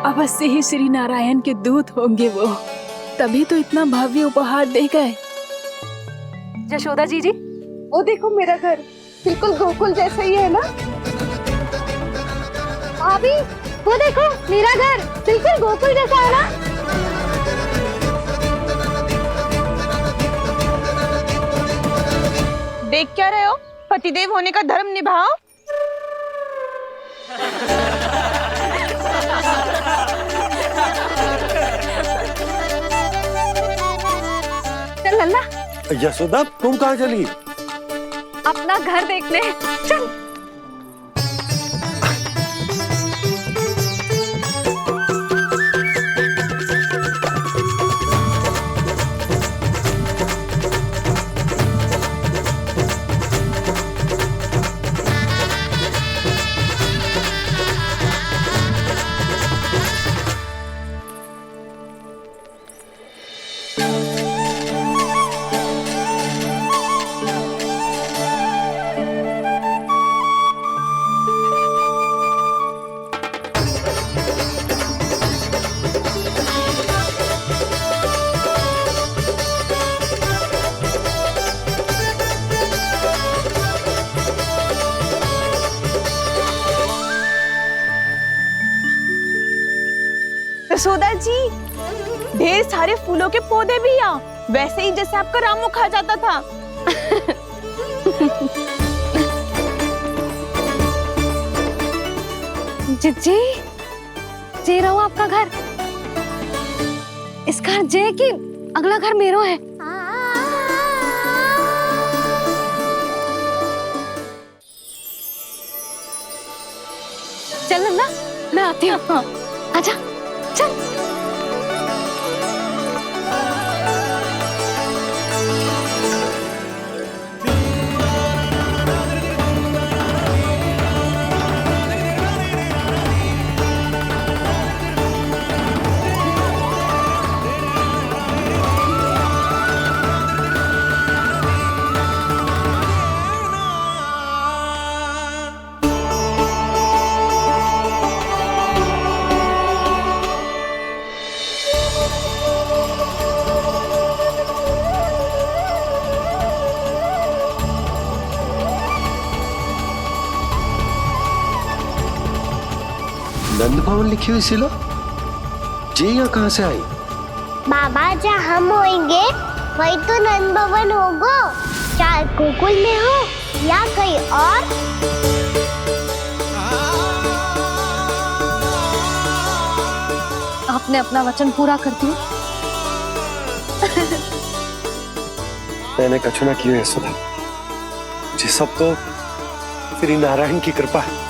अवश्य ही श्री नारायण के दूत होंगे वो, तभी तो इतना भव्य उपहार दे गए। यशोदा जी, वो देखो मेरा घर बिल्कुल गोकुल जैसा ही है ना। भाभी वो देखो मेरा घर बिल्कुल गोकुल जैसा है ना। देख क्या रहे हो? पतिदेव होने का धर्म निभाओ। चल लल्ला, यशोदा तुम कहाँ चली? अपना घर देखने चल। यशोदा जी, ढेर सारे फूलों के पौधे भी यहाँ, वैसे ही जैसे आपका रामू खा जाता था। जी जे रहो आपका घर। इस घर जे की अगला घर मेरो है। चल ना, मैं आती हूँ। आजा चल। नंद भवन लिखी हुई सिलो, जे यहाँ कहाँ से आई? बाबा जहाँ हम होंगे वही तो नंद भवन होगा, चाहे गोकुल में हो या कहीं और। आपने अपना वचन पूरा कर दिया। मैंने कछु ना किया यशोदा, ये सब तो श्री नारायण की कृपा है।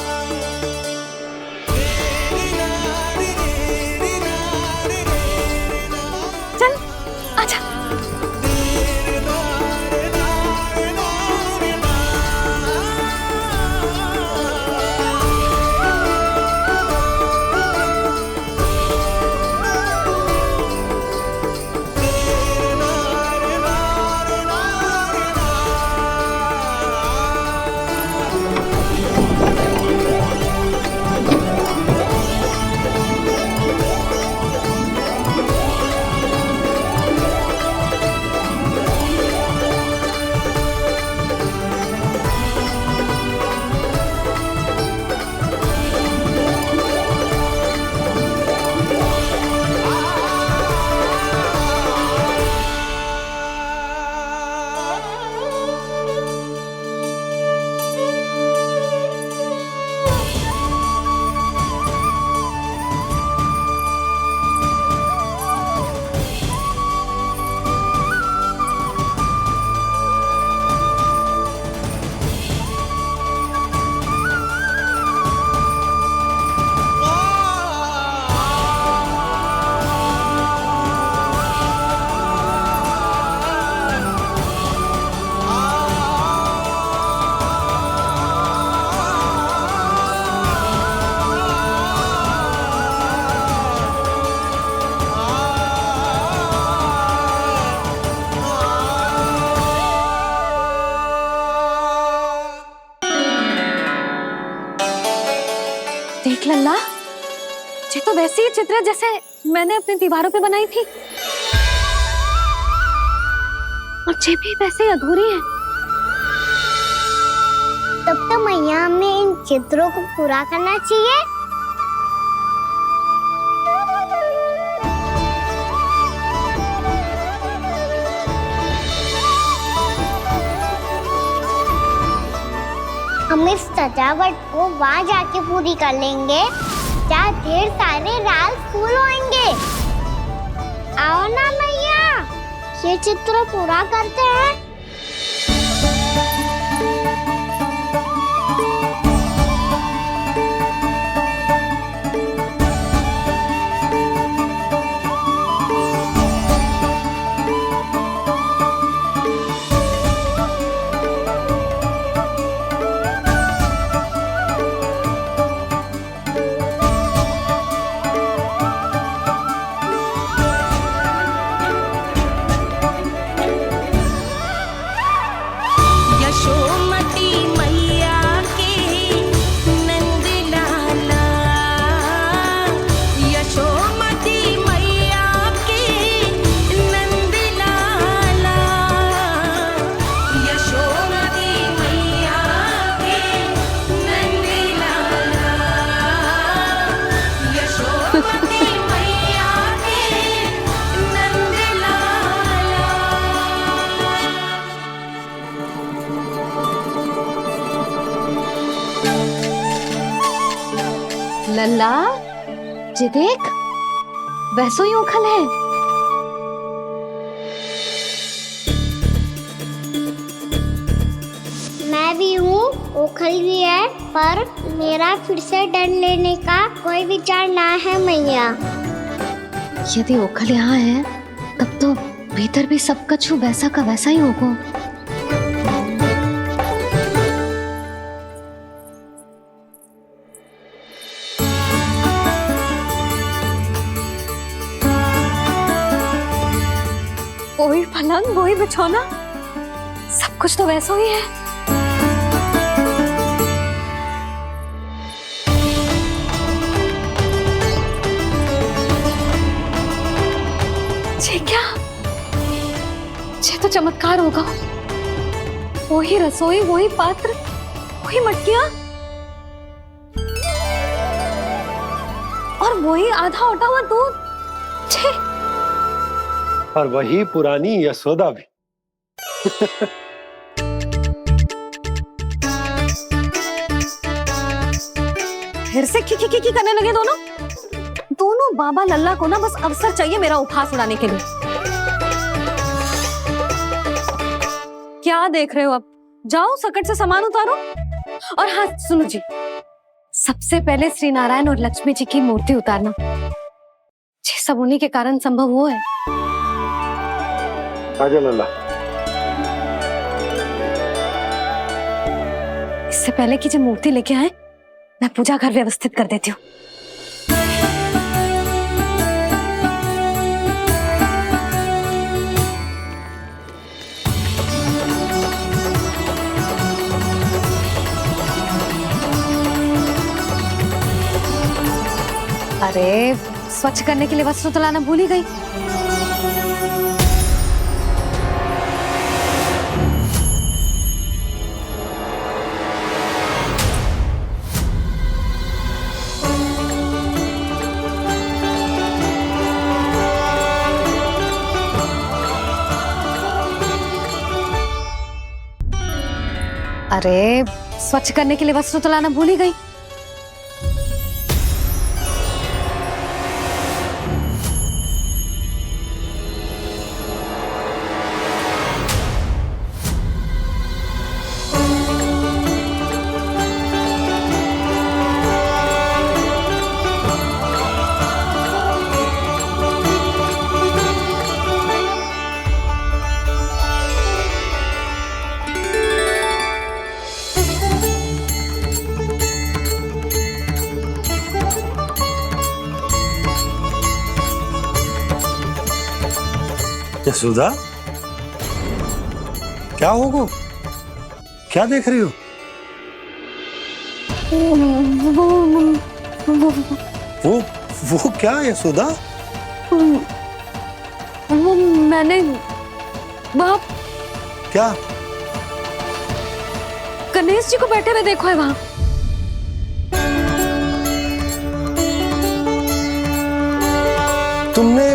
ये तो वैसी ही चित्र है जैसे मैंने अपनी दीवारों पे बनाई थी, और ये भी वैसे ही अधूरी है। तब तो मैया हमें इन चित्रों को पूरा करना चाहिए। हम इस सजावट को वहां जाके पूरी कर लेंगे जहाँ ढेर सारे लाल फूल होंगे। आओ ना मैया, ये चित्र पूरा करते हैं। लल्ला, ये देख, वैसो ही उखल है। मैं भी हूँ, ओखल भी है, पर मेरा फिर से डर लेने का कोई विचार ना है मैया। यदि ओखल यहाँ है, तब तो भीतर भी सब कछु वैसा का वैसा ही होगा। वही पलंग, वही बिछौना, सब कुछ तो वैसा ही है। ये क्या? ये तो चमत्कार होगा। वही रसोई, वही पात्र, वही मटकियां, और वही आधा उटा हुआ दूध। छे! और वही पुरानी यशोदा भी। फिर से की करने लगे दोनों बाबा लल्ला को ना बस अवसर चाहिए मेरा उपहास उड़ाने के लिए। क्या देख रहे हो? अब जाओ, सकट से सामान उतारो। और हाँ सुनो जी, सबसे पहले श्री नारायण और लक्ष्मी जी की मूर्ति उतारना। ये सब उन्हीं के कारण संभव हुआ है। आजा लल्ला। इससे पहले कि जो मूर्ति लेके आए, मैं पूजा घर व्यवस्थित कर देती हूँ। अरे स्वच्छ करने के लिए वस्त्र तो लाना भूल ही गई। अरे स्वच्छ करने के लिए वस्त्र तो लाना भूल ही गई। यशोदा, क्या होगा? क्या देख रही हो? वो क्या यशोदा? वो मैंने वहाँ क्या? गणेश जी को बैठे हुए देखो है वहाँ। तुमने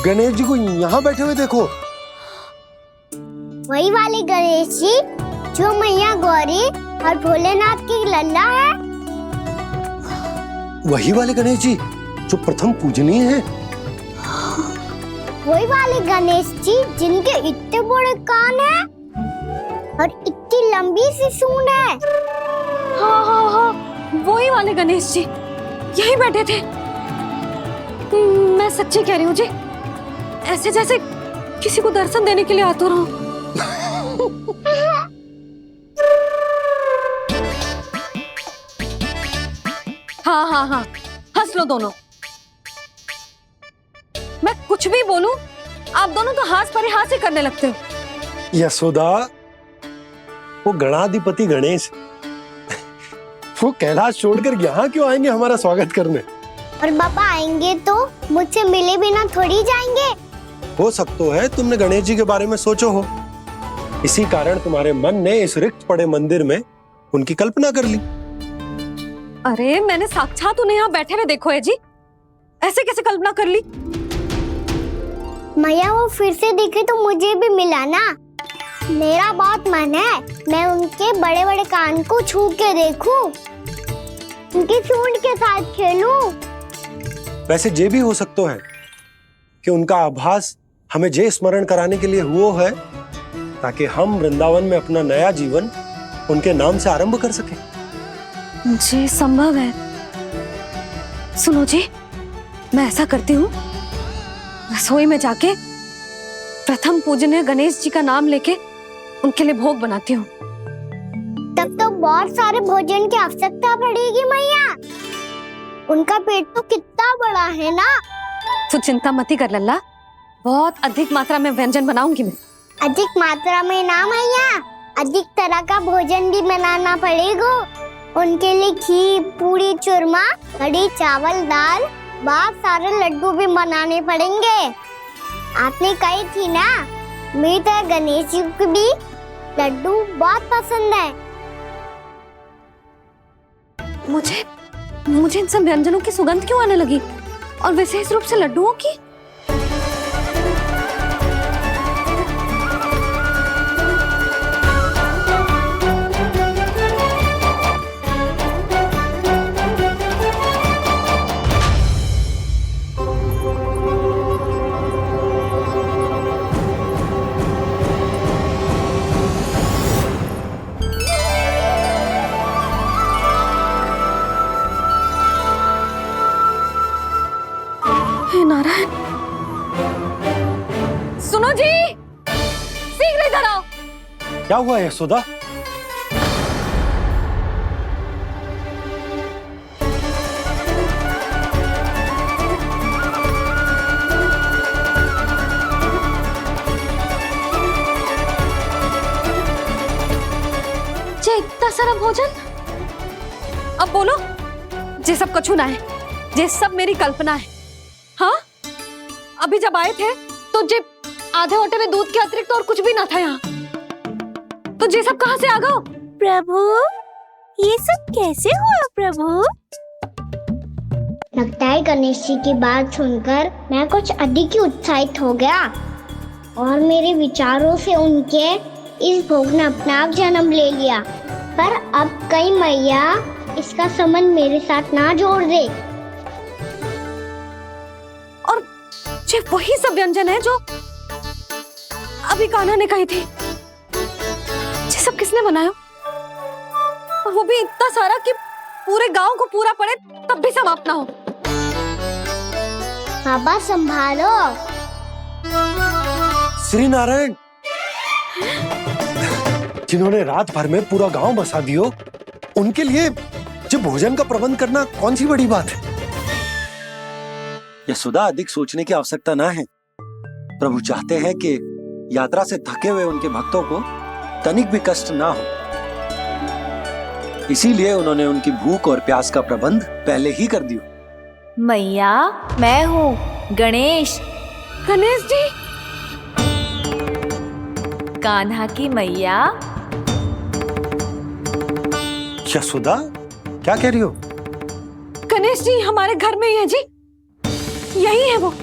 गणेश जी को यहाँ बैठे हुए देखो? वही वाले गणेश जी जो मैया गौरी और भोलेनाथ की लल्ला है। वही वाले गणेश जी जो प्रथम पूजनीय हैं? वही वाले गणेश जी जिनके इतने बड़े कान हैं और इतनी लंबी सी सूंड है। हाँ हाँ हाँ, वही वाले गणेश जी यही बैठे थे। मैं सच्ची कह रही हूँ जी, ऐसे जैसे किसी को दर्शन देने के लिए आतुर हूँ। हाँ हाँ हाँ, हंस लो दोनों। मैं कुछ भी बोलूं, आप दोनों तो हाथ पर हाथ ही करने लगते हो। यशोदा, वो गणाधिपति गणेश वो कैलाश छोड़कर यहाँ क्यों आएंगे हमारा स्वागत करने? और पापा आएंगे तो मुझसे मिले बिना थोड़ी जाएंगे। हो सकता है तुमने गणेश जी के बारे में सोचो हो, इसी कारण तुम्हारे मन ने इस रिक्त पड़े मंदिर में उनकी कल्पना कर ली। अरे मैंने साक्षात उन्हें यहाँ बैठे हुए देखो है जी, ऐसे कैसे कल्पना कर ली? मैया वो फिर से दिखे तो मुझे भी मिला ना। मेरा बहुत मन है मैं उनके बड़े बड़े कान को छू के देखूं, उनकी सूंड के साथ खेलूं। वैसे ये भी हो सकता है कि उनका आभास हमें जे स्मरण कराने के लिए हुआ है ताकि हम वृंदावन में अपना नया जीवन उनके नाम से आरंभ कर सके। जी संभव है। सुनो जी, मैं ऐसा करती हूँ, रसोई में जाके प्रथम पूजनीय गणेश जी का नाम लेके उनके लिए भोग बनाती हूँ। तब तो बहुत सारे भोजन की आवश्यकता पड़ेगी मैया, उनका पेट तो कितना बड़ा है ना। तू चिंता मत कर लल्ला, बहुत अधिक मात्रा में व्यंजन बनाऊंगी मैं। अधिक मात्रा में ना मैया, अधिक तरह का भोजन भी बनाना पड़ेगा। उनके लिए खीर, पूरी, चूरमा, कढ़ी, चावल, दाल, बहुत सारे लड्डू भी बनाने पड़ेंगे। आपने कही थी ना, मेरी तरह गणेश जी को भी लड्डू बहुत पसंद है। मुझे इन सब व्यंजनों की सुगंध क्यों आने लगी, और विशेष रूप से लड्डुओं की? हे नारायण, सुनो जी, शीघ्र इधर आओ। क्या हुआ यशोदा? जे इतना सारा भोजन, अब बोलो, जे सब कछु ना है, जे सब मेरी कल्पना है। हाँ, अभी जब आए थे तो जे आधे ओटे में दूध के अतिरिक्त और कुछ भी ना था यहाँ, तो जे सब कहाँ से आ गए? प्रभु, ये सब कैसे हुआ प्रभु? लगता है गणेश जी की बात सुनकर मैं कुछ अधिक ही उत्साहित हो गया और मेरे विचारों से उनके इस भोग ने अपना आप जन्म ले लिया। पर अब कहीं मैया इसका संबंध मेरे साथ ना जोड़ दे। और जे वही सब व्यंजन है जो अभी कान्हा ने कही थी, ये सब किसने बनाया? और वो भी इतना सारा कि पूरे गांव को पूरा पड़े तब भी समाप्त ना हो। बाबा संभालो। श्री नारायण, जिन्होंने रात भर में पूरा गांव बसा दियो, उनके लिए जो भोजन का प्रबंध करना कौन सी बड़ी बात है? यशोदा, अधिक सोचने की आवश्यकता ना है। प्रभु चाहते हैं कि यात्रा से थके हुए उनके भक्तों को तनिक भी कष्ट ना हो, इसीलिए उन्होंने उनकी भूख और प्यास का प्रबंध पहले ही कर दिया। मैया, मैं हूँ गणेश, गणेश जी। कान्हा की मैया। यशोदा, क्या कह रही हो? गणेश जी हमारे घर में ही है जी, यही है वो।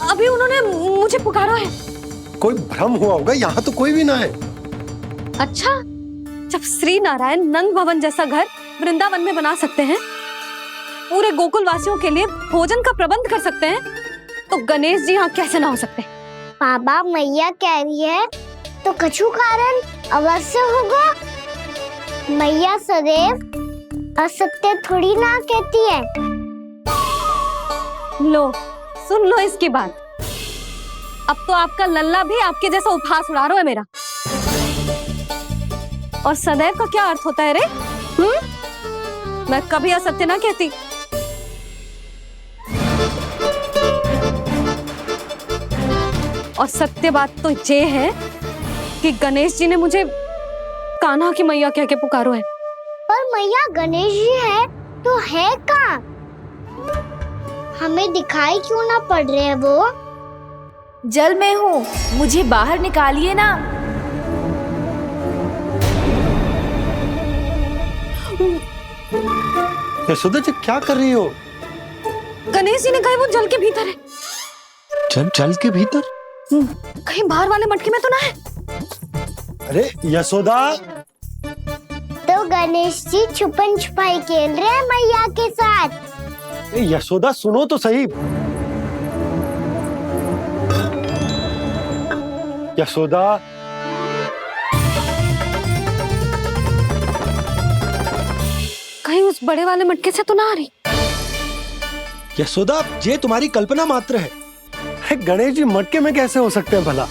अभी उन्होंने मुझे पुकारा है। कोई भ्रम हुआ होगा, यहाँ तो कोई भी ना है। अच्छा, जब श्री नारायण नंद भवन जैसा घर वृंदावन में बना सकते हैं, पूरे गोकुल वासियों के लिए भोजन का प्रबंध कर सकते हैं, तो गणेश जी यहाँ कैसे ना हो सकते? बाबा मैया कह रही है तो कछु कारण अवश्य होगा। मैया सदैव असत्य थोड़ी ना कहती है। लो, सुन लो इसकी बात। अब तो आपका लल्ला भी आपके जैसा उपहास उड़ा रहा है मेरा। और सदैव का क्या अर्थ होता है रे? मैं कभी असत्य ना कहती। और सत्य बात तो ये है कि गणेश जी ने मुझे कान्हा की मैया कह के पुकारो है। पर मैया गणेश जी है तो है कहाँ? हमें दिखाई क्यों ना पड़ रहे हैं वो? जल में हूँ, मुझे बाहर निकालिए ना। यशोदा जी क्या कर रही हो? गणेश जी ने कहा वो जल के भीतर है। जल के भीतर? कहीं बाहर वाले मटके में तो ना है? अरे यशोदा, तो गणेश जी छुपन छुपाई खेल रहे हैं मैया के साथ। यशोदा सुनो तो सही। यशोदा, कहीं उस बड़े वाले मटके से तो ना आ रही? यशोदा, ये तुम्हारी कल्पना मात्र है। गणेश जी मटके में कैसे हो सकते हैं भला?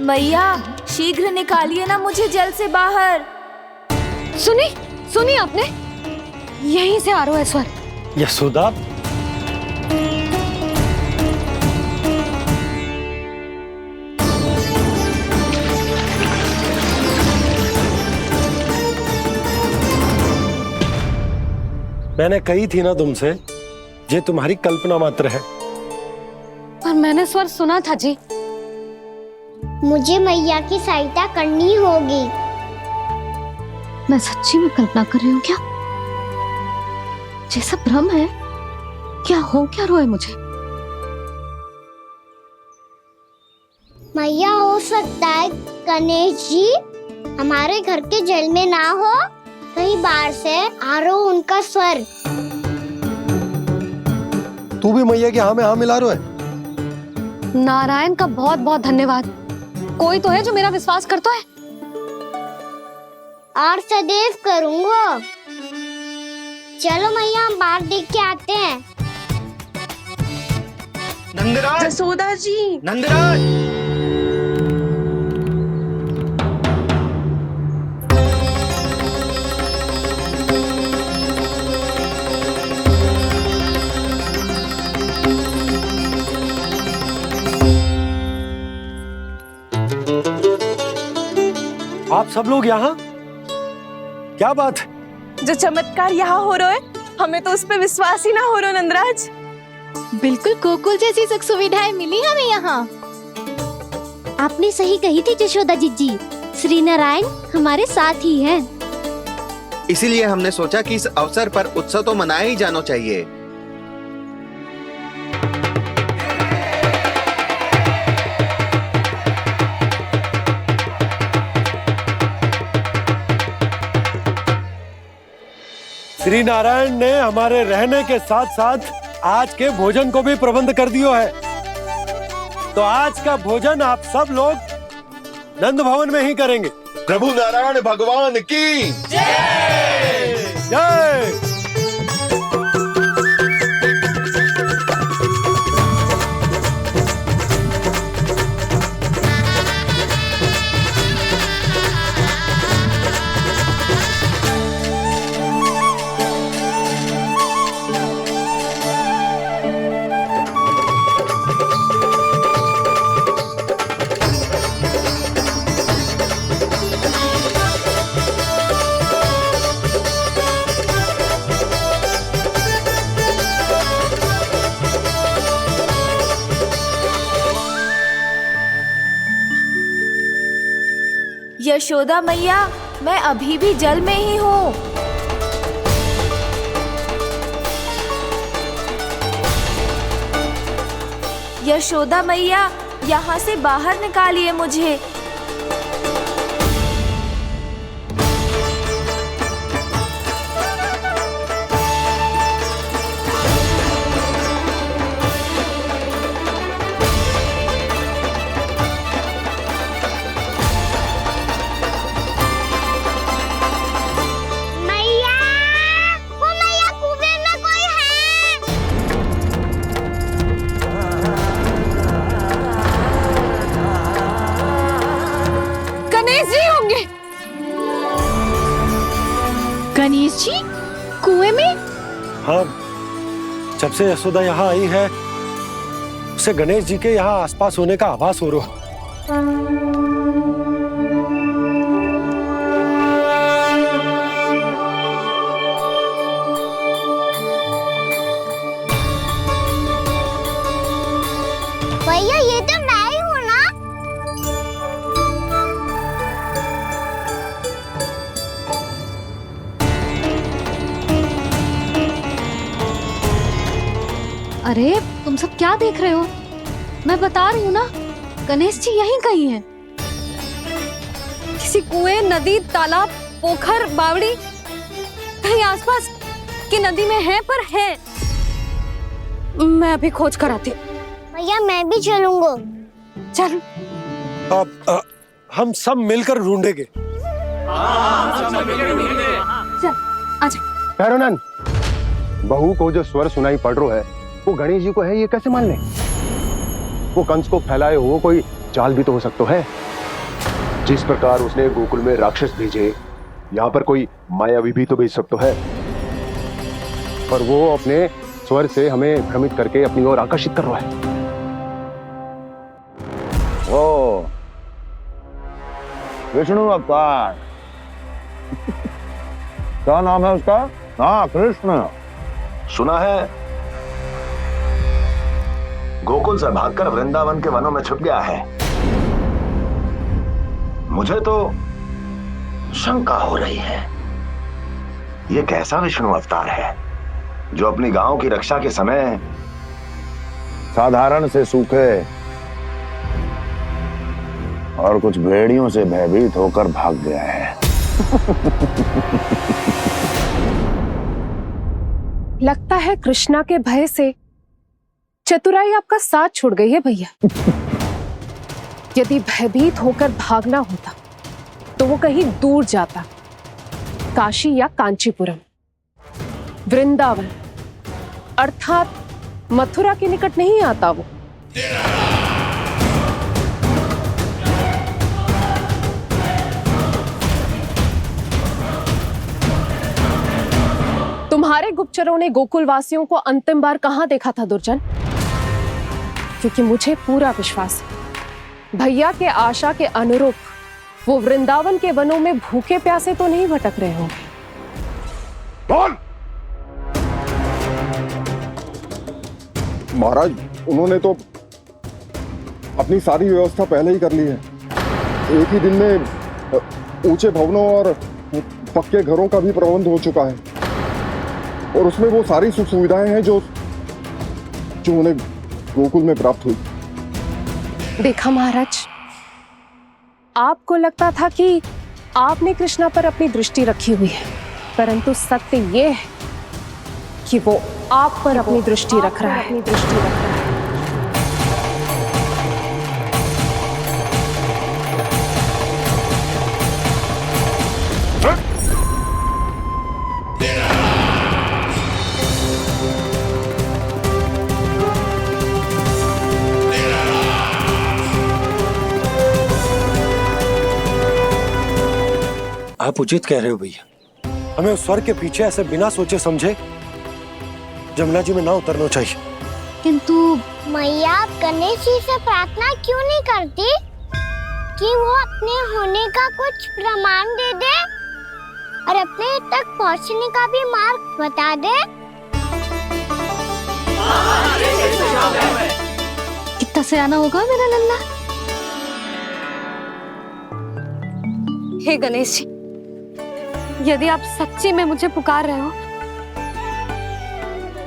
मैया, शीघ्र निकालिए ना मुझे जल से बाहर। सुनी आपने? यहीं से आ रहा है स्वर। यशोदा, मैंने कही थी ना तुमसे, ये तुम्हारी कल्पना मात्र है। पर मैंने स्वर सुना था जी। मुझे मैया की सहायता करनी होगी। मैं सच्ची में कल्पना कर रही हूँ क्या? ये सब भ्रम है क्या? हो क्या रोए मुझे? मैया हो सकता है गणेश जी हमारे घर के जल में ना हो, कहीं बाहर से आ रहा हो उनका स्वर। तू भी मैया के हाँ में हाँ मिला रहा है। नारायण का बहुत बहुत धन्यवाद। कोई तो है जो मेरा विश्वास करता है। और सदैव करूंगा। चलो मैया हम बाहर देख के आते हैं। नंदराज, जसोदा जी, नंदराज, आप सब लोग यहाँ? क्या बात है? जो चमत्कार यहाँ हो रहा है, हमें तो उस पे विश्वास ही ना हो रहा नंदराज। बिल्कुल गोकुल जैसी सुख सुविधाएं मिली हमें यहाँ। आपने सही कही थी जशोदा जीजी, श्री नारायण हमारे साथ ही हैं। इसीलिए हमने सोचा कि इस अवसर पर उत्सव तो मनाया ही जाना चाहिए। श्री नारायण ने हमारे रहने के साथ साथ आज के भोजन को भी प्रबंध कर दियो है। तो आज का भोजन आप सब लोग नंद भवन में ही करेंगे। प्रभु नारायण भगवान की जय जय। यशोदा मैया, मैं अभी भी जल में ही हूँ। यशोदा मैया, यहाँ से बाहर निकालिए मुझे। मैया, वो मैया कुएं में कोई है। गणेश जी होंगे। गणेश जी कुएं में? हाँ, जब से यशोदा यहाँ आई है उसे गणेश जी के यहाँ आसपास होने का आभास हो रहा। भैया ये तो मैं ही हूँ ना। अरे तुम सब क्या देख रहे हो? मैं बता रही हूँ ना, गणेश जी यहीं कहीं हैं। किसी कुएं, नदी, तालाब, पोखर, बावड़ी, कहीं आसपास की नदी में है, पर है। मैं अभी खोज कर आती हूँ। भैया मैं भी चलूंगा। चल। अब हम सब मिलकर ढूंढेंगे। चल आजा। भैरवनंद, बहू को जो स्वर सुनाई पड़ रहा है वो गणेश जी को है, ये कैसे मान ले? वो कंस को फैलाए हुए कोई चाल भी तो हो सकता है। जिस प्रकार उसने गोकुल में राक्षस भेजे, यहाँ पर कोई मायावी भी तो भेज सकता है। पर वो अपने स्वर से हमें भ्रमित करके अपनी ओर आकर्षित कर रहा है। ओ विष्णु अवतार। क्या नाम है उसका? हाँ, कृष्ण। सुना है गोकुल से भागकर वृंदावन के वनों में छुप गया है। मुझे तो शंका हो रही है, ये कैसा विष्णु अवतार है जो अपनी गांव की रक्षा के समय साधारण से सूखे और कुछ भेड़ियों से भयभीत होकर भाग गया है। लगता है कृष्णा के भय से चतुराई आपका साथ छोड़ गई है भैया। यदि भयभीत होकर भागना होता तो वो कहीं दूर जाता, काशी या कांचीपुरम, वृंदावन अर्थात मथुरा के निकट नहीं आता वो। तुम्हारे गुप्तचरों ने गोकुल वासियों को अंतिम बार कहां देखा था दुर्जन? क्योंकि मुझे पूरा विश्वास है भैया के आशा के अनुरूप वो वृंदावन के वनों में भूखे प्यासे तो नहीं भटक रहे होंगे। बोल! महाराज, उन्होंने तो अपनी सारी व्यवस्था पहले ही कर ली है। एक ही दिन में ऊंचे भवनों और पक्के घरों का भी प्रबंध हो चुका है और उसमें वो सारी सुख सुविधाएं हैं जो उन्हें गोकुल में प्राप्त हुई। देखा महाराज, आपको लगता था कि आपने कृष्णा पर अपनी दृष्टि रखी हुई है, परंतु सत्य ये है कि वो आप पर अपनी दृष्टि रख रहा है। आप उचित कह रहे हो भैया, हमें उस स्वर के पीछे ऐसे बिना सोचे समझे जमुना जी में ना उतरना चाहिए। किंतु मैया, आप गणेश जी से प्रार्थना क्यों नहीं करती कि वो अपने होने का कुछ प्रमाण दे दे और अपने तक पहुंचने का भी मार्ग बता दे? कितना सयाना होगा मेरा लल्ला। हे गणेश जी, यदि आप सच्ची में मुझे पुकार रहे हो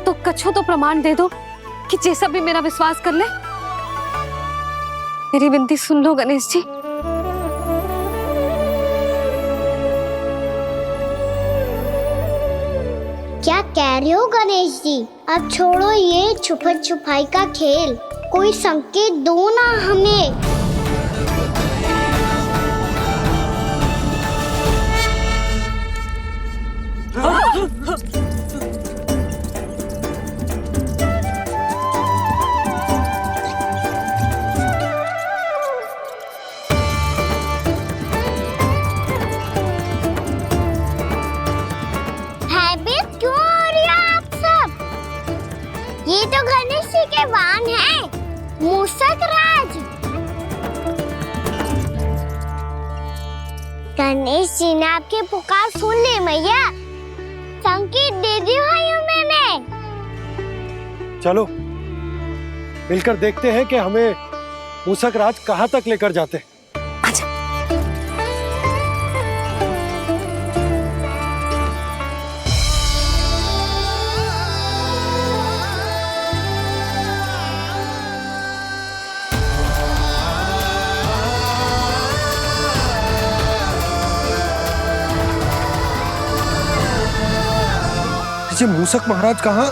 तो कछु तो प्रमाण दे दो कि जैसा भी मेरा विश्वास कर ले। मेरी विनती सुन लो गणेश जी। क्या कह रहे हो गणेश जी? अब छोड़ो ये छुपन छुपाई का खेल, कोई संकेत दो ना हमें। भयभीत क्यों हो रही हो आप सब? ये तो गणेश जी के वाहन हैं, मूषक राज। गणेश जी ने आपकी पुकार सुन ली मैया, संकेत दे दी भाइयों मैंने। चलो मिलकर देखते हैं कि हमें मूषक राज कहाँ तक लेकर जाते हैं। ये मूषक महाराज कहाँ?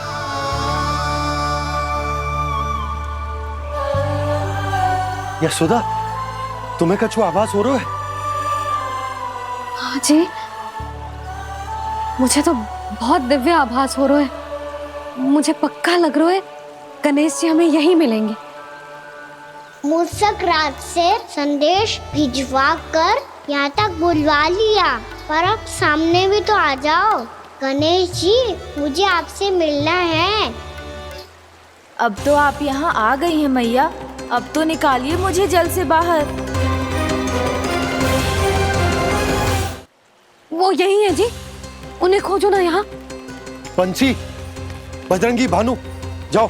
यशोदा, तुम्हें कछु आभास हो रहा है? हाँ जी, मुझे तो बहुत दिव्य आभास हो रहा है। मुझे पक्का लग रहा है गणेश जी हमें यहीं मिलेंगे। मूषक राज से संदेश भिजवा कर यहाँ तक बुलवा लिया, पर अब सामने भी तो आ जाओ। गणेश जी, मुझे आपसे मिलना है। अब तो आप यहाँ आ गई हैं मैया, अब तो निकालिए मुझे जल से बाहर। वो यही है जी, उन्हें खोजो ना यहाँ। पंछी, बजरंगी, भानु, जाओ।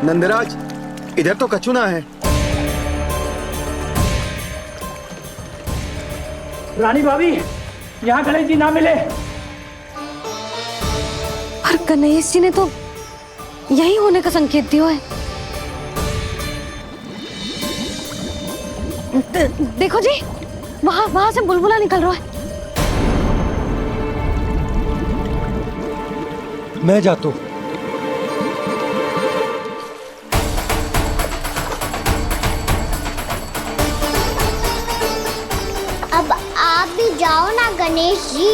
नंदराज, इधर तो कछु ना है। रानी भाभी, यहाँ गणेश जी ना मिले। पर गणेश जी ने तो यही होने का संकेत दिया है। देखो जी, वहां से बुलबुला निकल रहा है। मैं जाता हूँ। अब आप भी जाओ ना गणेश जी।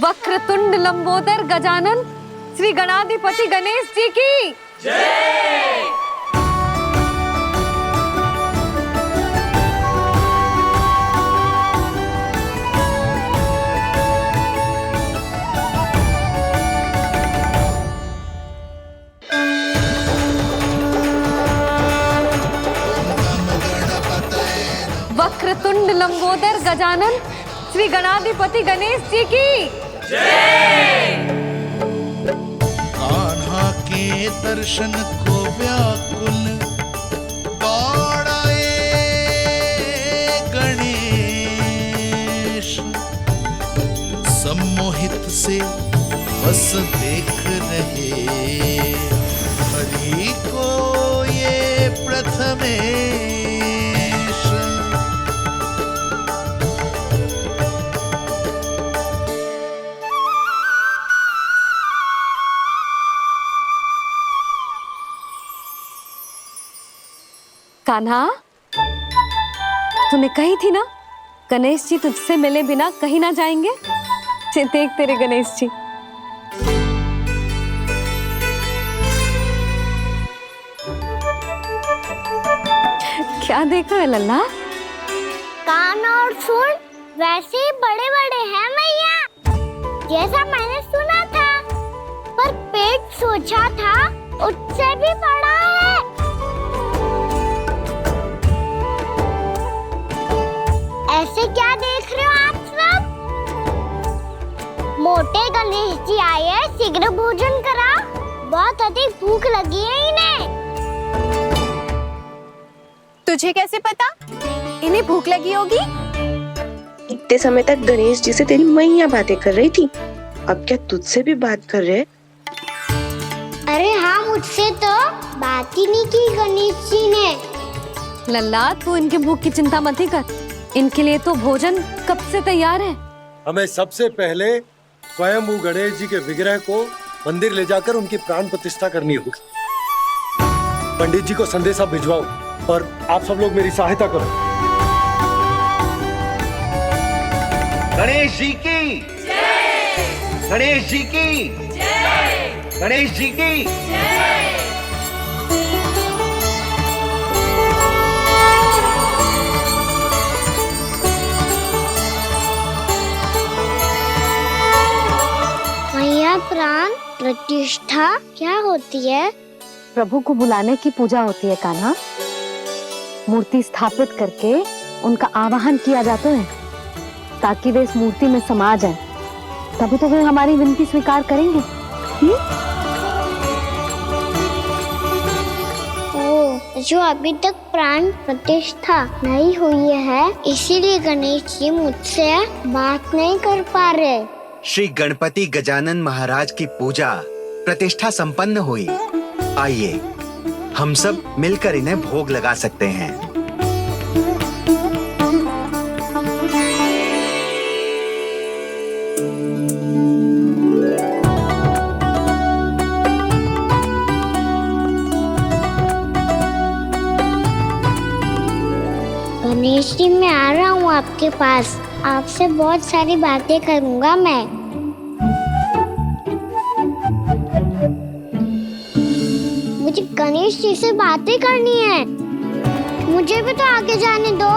वक्रतुंड लंबोदर गजानन श्री गणाधिपति गणेश जी की जय। वक्रतुंड लंबोदर गजानन श्री गणाधिपति गणेश जी की कान्हा के दर्शन को व्याकुल दौड़ाए गणेश, सम्मोहित से बस देख रहे हरि को ये प्रथमेश। कान्हा, तूने कही थी ना गणेश जी तुझसे मिले बिना कहीं ना जाएंगे। देख तेरे गणेश जी। क्या देख रहे लल्ला? कान और सुन वैसे ही बड़े बड़े हैं मैया, जैसा मैंने सुना था, पर पेट सोचा था उससे भी बड़ा है। ऐसे क्या देख रहे हो आप सब? मोटे गणेश जी आए हैं, शीघ्र भोजन करा, बहुत अधिक भूख लगी है इन्हें। तुझे कैसे पता इन्हें भूख लगी होगी? इतने समय तक गणेश जी से तेरी मैया बातें कर रही थी, अब क्या तुझसे भी बात कर रहे? अरे हाँ, मुझसे तो बात ही नहीं की गणेश जी ने। लल्ला, तू इनके भूख की चिंता मत ही कर, इनके लिए तो भोजन कब से तैयार है। हमें सबसे पहले स्वयं गणेश जी के विग्रह को मंदिर ले जाकर उनकी प्राण प्रतिष्ठा करनी होगी। पंडित जी को संदेशा भिजवाओ और आप सब लोग मेरी सहायता करो। गणेश जी की जय, गणेश जी की जय, गणेश जी की जय। मैया, प्राण प्रतिष्ठा क्या होती है? प्रभु को बुलाने की पूजा होती है कान्हा। मूर्ति स्थापित करके उनका आवाहन किया जाता है ताकि वे इस मूर्ति में समा जाए, तभी तो वे हमारी विनती स्वीकार करेंगे। जो अभी तक प्राण प्रतिष्ठा नहीं हुई है, इसीलिए गणेश जी मुझसे बात नहीं कर पा रहे। श्री गणपति गजानन महाराज की पूजा प्रतिष्ठा संपन्न हुई। आइए हम सब मिलकर इन्हें भोग लगा सकते हैं। गणेश जी, मैं आ रहा हूँ आपके पास, आपसे बहुत सारी बातें करूँगा मैं। मुझे गणेश जी से बातें करनी है, मुझे भी तो आगे जाने दो।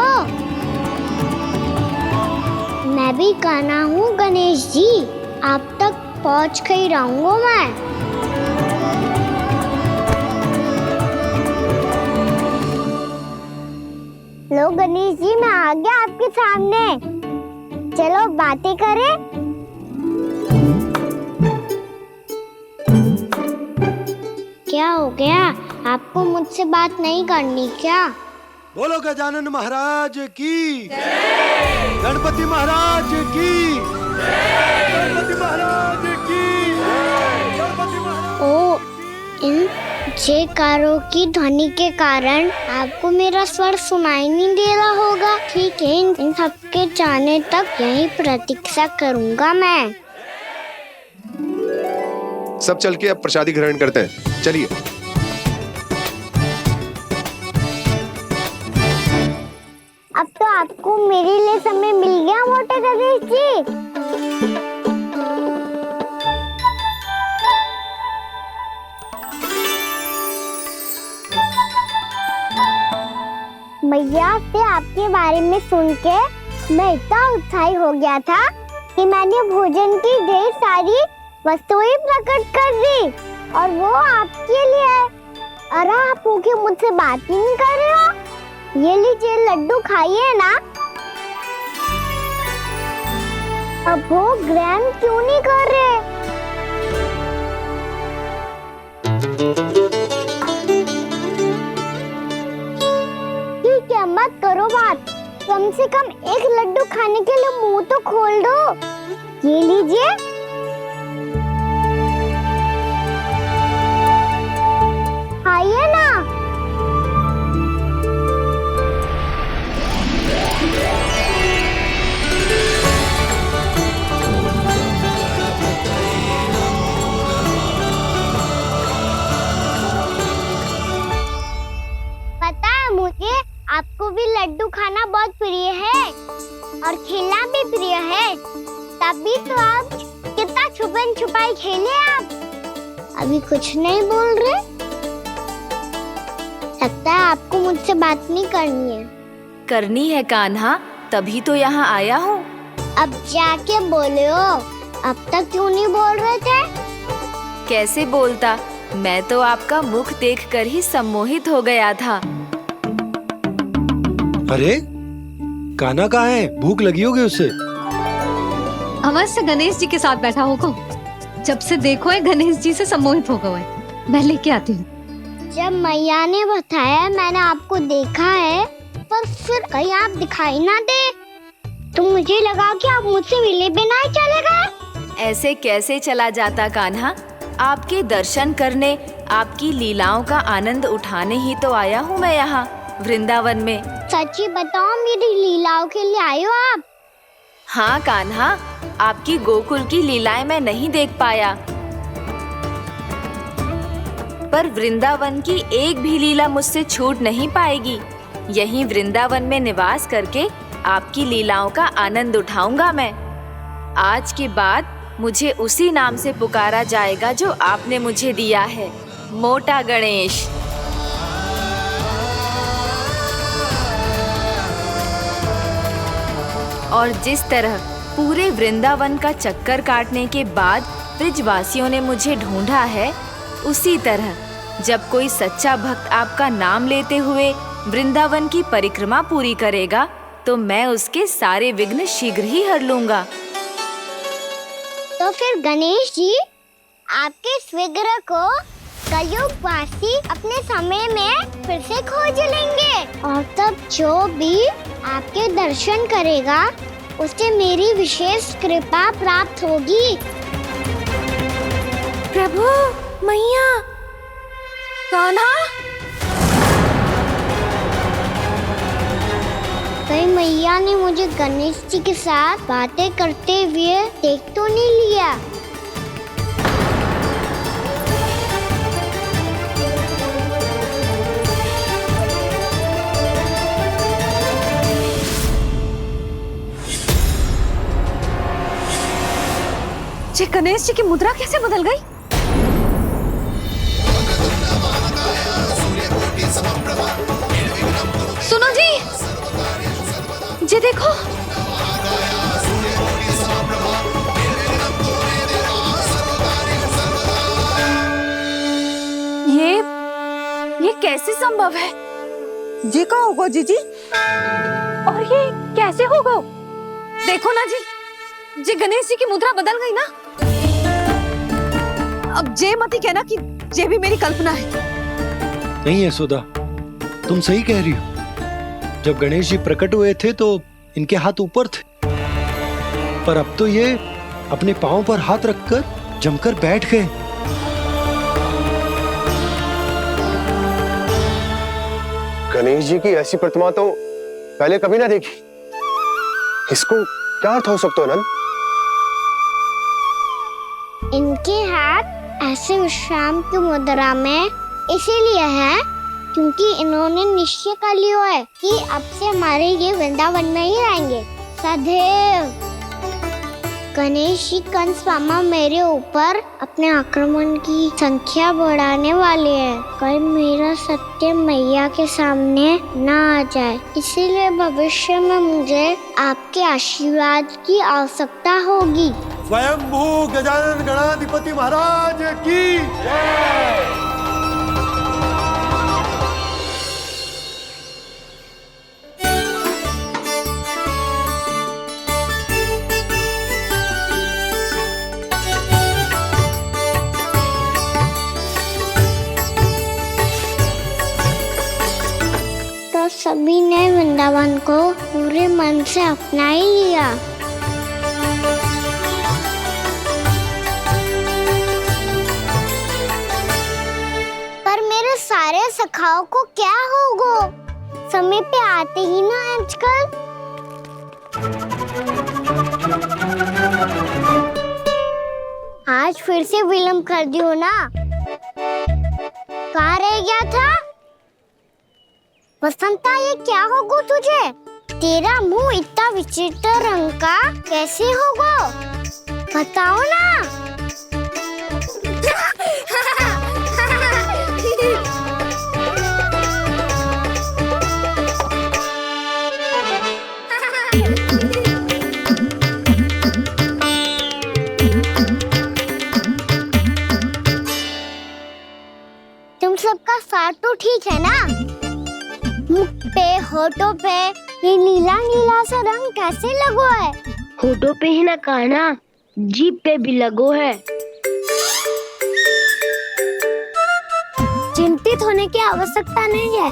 मैं भी कान्हा हूँ गणेश जी, आप तक पहुँच कर ही रहूँगा मैं। लो गणेश जी, मैं आ गया आपके सामने, चलो बातें करें। क्या हो गया, आपको मुझसे बात नहीं करनी क्या? बोलो गजानन महाराज की जय, गणपति महाराज की जय, गणपति महाराज की जय, गणपति महाराज। ओ, इन जयकारों की ध्वनि के कारण आपको मेरा स्वर सुनाई नहीं दे रहा होगा। ठीक है, इन सबके जाने तक यही प्रतीक्षा करूंगा मैं। सब चल के अब प्रसादी ग्रहण करते हैं, चलिए। अब तो आपको मेरे लिए समय मिल गया मोटे गणेश जी। मैया से आपके बारे में सुन के मैं इतना उत्साही हो गया था कि मैंने भोजन की ढेर सारी वस्तुएं प्रकट कर दी, और वो आपके लिए। अरे आप भूखे मुझसे बात ही नहीं कर रहे हो। ये लीजिए लड्डू, खाइए ना। अब वो ग्रैंड क्यों नहीं कर रहे? ठीक है, मत करो बात। कम से कम एक लड्डू खाने के लिए मुंह तो खोल दो। ये लीजिए। खाइए ना। पता है मुझे, आपको भी लड्डू खाना बहुत प्रिय है और खेलना भी प्रिय है। तभी तो आप कितना छुपन छुपाई खेले आप। अभी कुछ नहीं बोल रहे। लगता है आपको मुझसे बात नहीं करनी है। करनी है कान्हा, तभी तो यहाँ आया हूँ। अब जाके बोलो। अब तक क्यों नहीं बोल रहे थे? कैसे बोलता, मैं तो आपका मुख देखकर ही सम्मोहित हो गया था। अरे कान्हा कहाँ है? भूख लगी होगी उसे। अवश्य गणेश जी के साथ बैठा होगा। जब से देखो है गणेश जी से सम्मोहित हो गए। मैं लेके आती हूँ। जब मैया ने बताया मैंने आपको देखा है, पर फिर कहीं आप दिखाई ना दे, तो मुझे लगा कि आप मुझसे मिले बिना ही चले गए। ऐसे कैसे चला जाता कान्हा? आपके दर्शन करने, आपकी लीलाओं का आनंद उठाने ही तो आया हूँ मैं यहाँ वृंदावन में। सच्ची बताओ, मेरी लीलाओं के लिए आए हो आप? हाँ कान्हा, आपकी गोकुल की लीलाएं मैं नहीं देख पाया, पर वृंदावन की एक भी लीला मुझसे छूट नहीं पाएगी। यहीं वृंदावन में निवास करके आपकी लीलाओं का आनंद उठाऊंगा मैं। आज के बाद मुझे उसी नाम से पुकारा जाएगा जो आपने मुझे दिया है, मोटा गणेश। और जिस तरह पूरे वृंदावन का चक्कर काटने के बाद ब्रिजवासियों ने मुझे ढूंढा है, उसी तरह जब कोई सच्चा भक्त आपका नाम लेते हुए वृंदावन की परिक्रमा पूरी करेगा, तो मैं उसके सारे विघ्न शीघ्र ही हर लूंगा। तो फिर गणेश जी, आपके इस विग्रह को कलयुगवासी अपने समय में फिर से खोज लेंगे, और तब जो भी आपके दर्शन करेगा उसे मेरी विशेष कृपा प्राप्त होगी। प्रभु, मैया, कान्हा। कहीं मैया ने मुझे गणेश जी के साथ बातें करते हुए देख तो नहीं लिया? ये गणेश जी की मुद्रा कैसे बदल गई? सुनो जी, ये देखो। ये कैसे संभव है? जी का होगा जीजी? और ये कैसे होगा? देखो ना जी, जी गणेश जी की मुद्रा बदल गई ना। अब जे मती कहना कि ये भी मेरी कल्पना है। नहीं यशोदा, तुम सही कह रही हो। जब गणेश जी प्रकट हुए थे तो इनके हाथ ऊपर थे, पर अब तो ये अपने पांव पर हाथ रखकर जमकर बैठ गए। गणेश जी की ऐसी प्रतिमा तो पहले कभी ना देखी। इसको क्या अर्थ हो सकता है नंद? इनके हाथ ऐसे विश्राम की मुद्रा में इसीलिए है क्योंकि इन्होंने निश्चय कर लिया है कि अब से हमारे ये वृंदावन में ही रहेंगे सदैव। गणेश जी कंस मामा मेरे ऊपर अपने आक्रमण की संख्या बढ़ाने वाले हैं। कल मेरा सत्य मैया के सामने ना आ जाए, इसीलिए भविष्य में मुझे आपके आशीर्वाद की आवश्यकता होगी। स्वयंभू गजानन गणाधिपति महाराज की जय। वृंदावन को पूरे मन से अपना ही लिया। पर मेरे सारे सखाओं को क्या होगा? समय पे आते ही ना आजकल। आज फिर से विलम्ब कर दियो ना। कहाँ रह गया था? वसंता, ये क्या होगा तुझे? तेरा मुंह इतना विचित्र रंग का कैसे होगा? बताओ ना। तुम सबका स्वाद तो ठीक है ना? मुख पे, होठों पे ये नीला नीला सा रंग कैसे लगो है? होठों पे ही ना काना, जीभ पे भी लगो है। चिंतित होने की आवश्यकता नहीं है।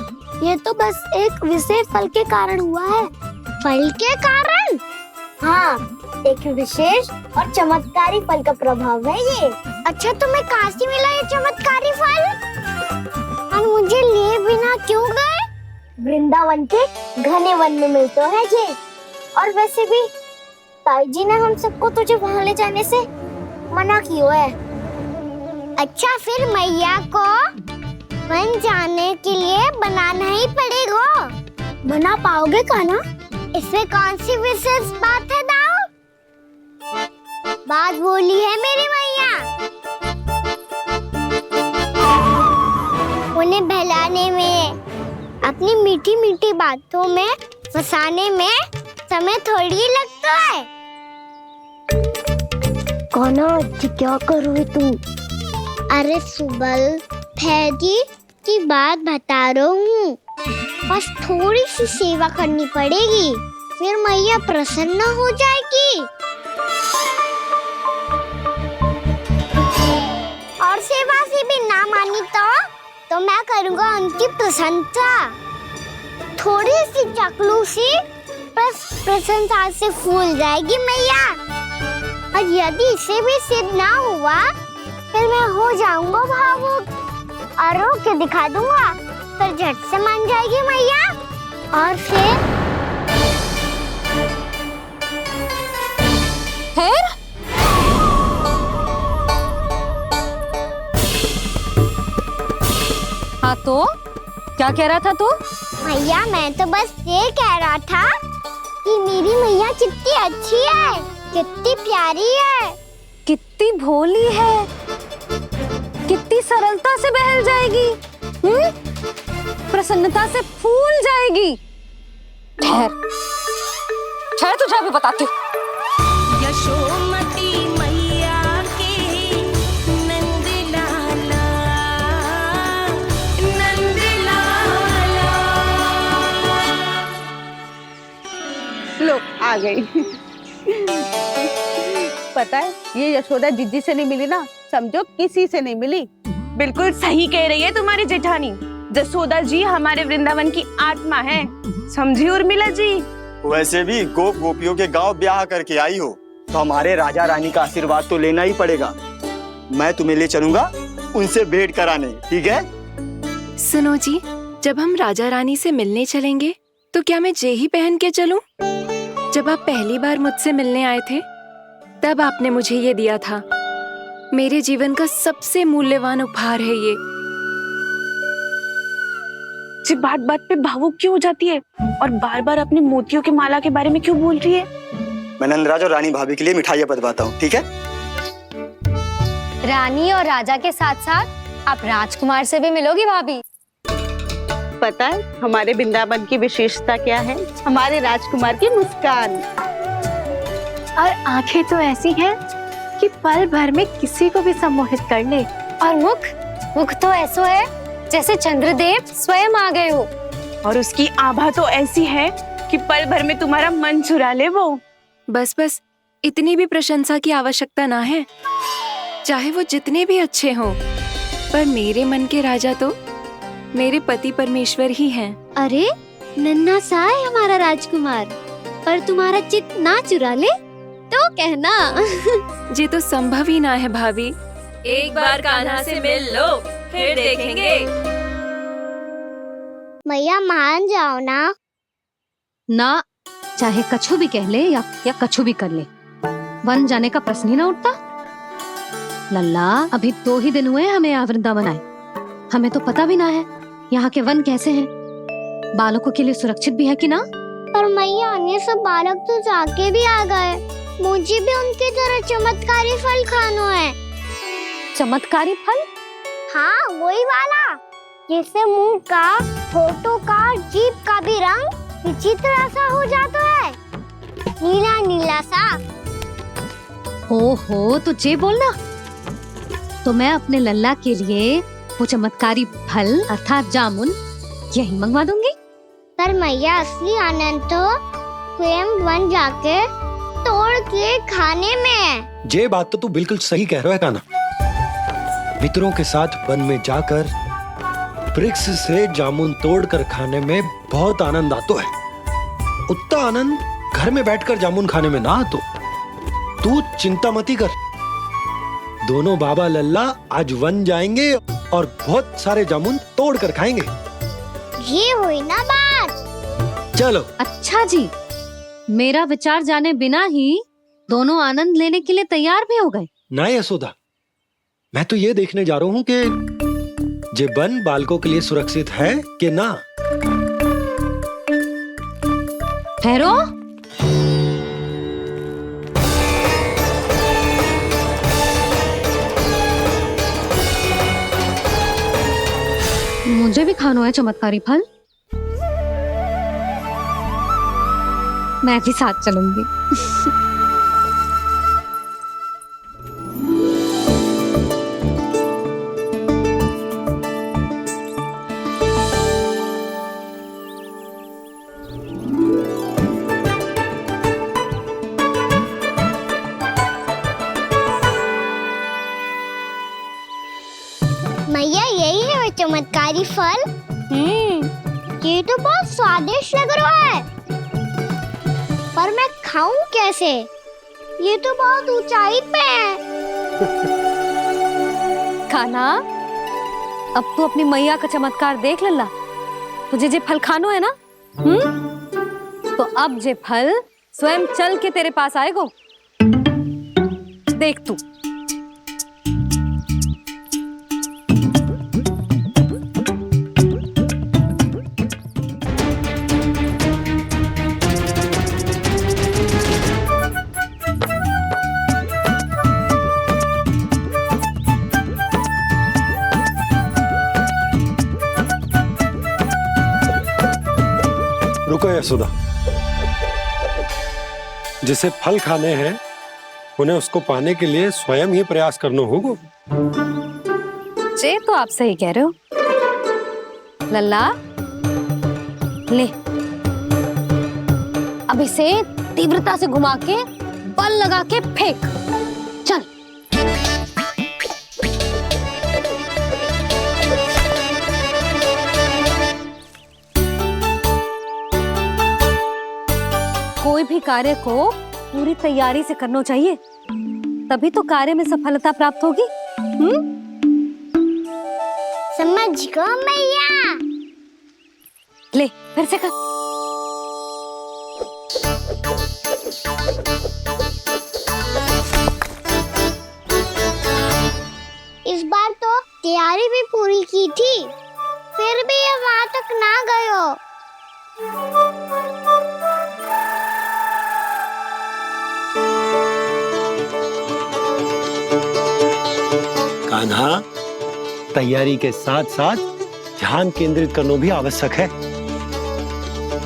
ये तो बस एक विशेष फल के कारण हुआ है। फल के कारण? हाँ, एक विशेष और चमत्कारी फल का प्रभाव है ये। अच्छा, तुम्हें कहाँ से मिला ये चमत्कारी फल? और मुझे लिए बिना क्यों गए? वृंदावन के घने वन में मिलते हैं ये। और वैसे भी ताई जी ने हम सबको तुझे वहाँ ले जाने से मना किया है। अच्छा, फिर मैया को वन जाने के लिए बनाना ही पड़ेगा। बना पाओगे कान्हा? इसमें कौन सी विशेष बात है दाऊ? बात बोली है मेरी मैया। उन्हें बहलाने में, अपनी मीठी मीठी बातों में फंसाने में समय थोड़ी लगता है। कान्हा, क्या कर रही तू? अरे सुबल, फैजी की बात बता रहा हूँ। बस थोड़ी सी सेवा करनी पड़ेगी, फिर मैया प्रसन्न हो जाएगी। और सेवा से भी ना मानी तो मैं करूँगा उनकी प्रशंसा। थोड़ी सी चकलूसी बस प्रशंसा से फूल जाएगी मैया। और यदि इसे भी सिद्ध ना हुआ, फिर मैं हो जाऊंगा भावुक और रो के दिखा दूंगा। फिर झट से मान जाएगी मैया। और फिर हाँ, तो क्या कह रहा था तू? मैया, मैं तो बस ये कह रहा था कि मेरी मैया कितनी अच्छी है, कितनी प्यारी है, कितनी भोली है, कितनी सरलता से बहल जाएगी, प्रसन्नता से फूल जाएगी। ठहर ठहर, तुझे अभी बताती हूँ। यशोमती मैया के नंद लाला, नंद लाला। लो, आ गई। पता है, ये यशोदा जिज्जी से नहीं मिली ना, समझो किसी से नहीं मिली। बिल्कुल सही कह रही है तुम्हारी जेठानी। जसोदा जी हमारे वृंदावन की आत्मा है, समझी उर्मिला जी। वैसे भी गोप गोपियों के गांव ब्याह करके आई हो, तो हमारे राजा रानी का आशीर्वाद तो लेना ही पड़ेगा। मैं तुम्हें ले चलूंगा उनसे भेंट कराने, ठीक है? सुनो जी, जब हम राजा रानी से मिलने चलेंगे तो क्या मैं जे ही पहन के चलूं? जब आप पहली बार मुझसे मिलने आए थे, तब आपने मुझे ये दिया था। मेरे जीवन का सबसे मूल्यवान उपहार है ये। जी बात बात पे भावुक क्यों हो जाती है और बार बार अपने मोतियों के माला के बारे में क्यों बोल रही है? मैं नंदराज और रानी भाभी के लिए मिठाइयाँ बंटवाता हूँ, ठीक है? रानी और राजा के साथ साथ आप राजकुमार से भी मिलोगी भाभी। पता है हमारे वृंदावन की विशेषता क्या है? हमारे राजकुमार की मुस्कान। और आंखें तो ऐसी हैं कि पल भर में किसी को भी सम्मोहित कर ले। और मुख तो ऐसा है जैसे चंद्रदेव स्वयं आ गए हो। और उसकी आभा तो ऐसी है कि पल भर में तुम्हारा मन चुरा ले वो। बस बस, इतनी भी प्रशंसा की आवश्यकता ना है। चाहे वो जितने भी अच्छे हों, पर मेरे मन के राजा तो मेरे पति परमेश्वर ही हैं। अरे नन्हा सा है हमारा राजकुमार, पर तुम्हारा चित ना चुरा ले तो कहना। ये तो संभव ही ना है भाभी। एक बार कान्हा से मिल लो, फिर देखेंगे। मैया मान जाओ ना। ना, चाहे कछु भी कह ले या कछु भी कर ले, वन जाने का प्रश्न ही ना उठता। लल्ला, अभी 2 ही दिन हुए हमें यहाँ वृंदावन आए, हमें तो पता भी ना है यहाँ के वन कैसे हैं, बालकों के लिए सुरक्षित भी है कि ना। पर मैया अन्य सब बालक तो जाके भी आ गए, मुझे भी उनकी तरह चमत्कारी फल खाना है। चमत्कारी फल? हाँ, वही वाला जिससे मुंह का, होठों का, जीभ का भी रंग विचित्र ऐसा हो जाता है, नीला नीला सा। हो तो जे बोलना, तो मैं अपने लल्ला के लिए वो चमत्कारी फल अर्थात जामुन यही मंगवा दूंगी। पर मैया असली आनंद तो स्वयं वन जाके तोड़ के खाने में है। ये बात तो तू बिल्कुल सही कह रहा है कान्हा। मित्रों के साथ वन में जाकर वृक्ष से जामुन तोड़कर खाने में बहुत आनंद आता है। उतना आनंद घर में बैठकर जामुन खाने में ना आतो। तू चिंता मती कर, दोनों बाबा लल्ला आज वन जाएंगे और बहुत सारे जामुन तोड़कर खाएंगे। ये हुई ना बात। चलो। अच्छा जी, मेरा विचार जाने बिना ही दोनों आनंद लेने के लिए तैयार भी हो गए। ना यशोदा, मैं तो ये देखने जा रहा हूँ कि जे वन बालकों के लिए सुरक्षित है कि ना। ठहरो, मुझे भी खाना है चमत्कारी फल, मैं भी साथ चलूंगी। मैया यही है वो चमत्कारी फल। ये तो बहुत स्वादिष्ट लग रहा है, पर मैं खाऊं कैसे? ये तो बहुत ऊंचाई पे है। खाना, अब तू अपनी मैया का चमत्कार देख लल्ला। तुझे जे फल खानो है ना, तो अब जे फल स्वयं चल के तेरे पास आएगो। देख तू। रुको यशोदा, जिसे फल खाने हैं उन्हें उसको पाने के लिए स्वयं ही प्रयास करना होगा। जे तो आप सही कह रहे हो लल्ला। ले, अब इसे तीव्रता से घुमा के बल लगा के फेंक। चल। कोई भी कार्य को पूरी तैयारी से करना चाहिए, तभी तो कार्य में सफलता प्राप्त होगी। समझ गो मैया। ले, फिर से कर। इस बार तो तैयारी भी पूरी की थी, फिर भी ये वहां तक ना गयो। कान्हा, तैयारी के साथ साथ ध्यान केंद्रित करना भी आवश्यक है,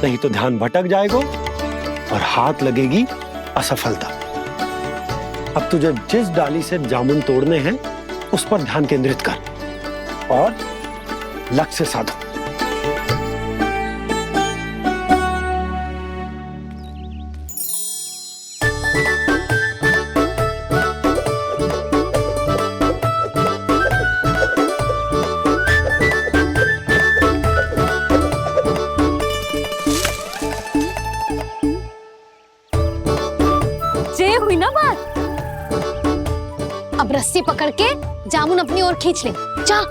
नहीं तो ध्यान भटक जाएगा और हाथ लगेगी असफलता। अब तुझे जिस डाली से जामुन तोड़ने हैं उस पर ध्यान केंद्रित कर और लक्ष्य साधो। करके जामुन अपनी ओर खींच ले। जा।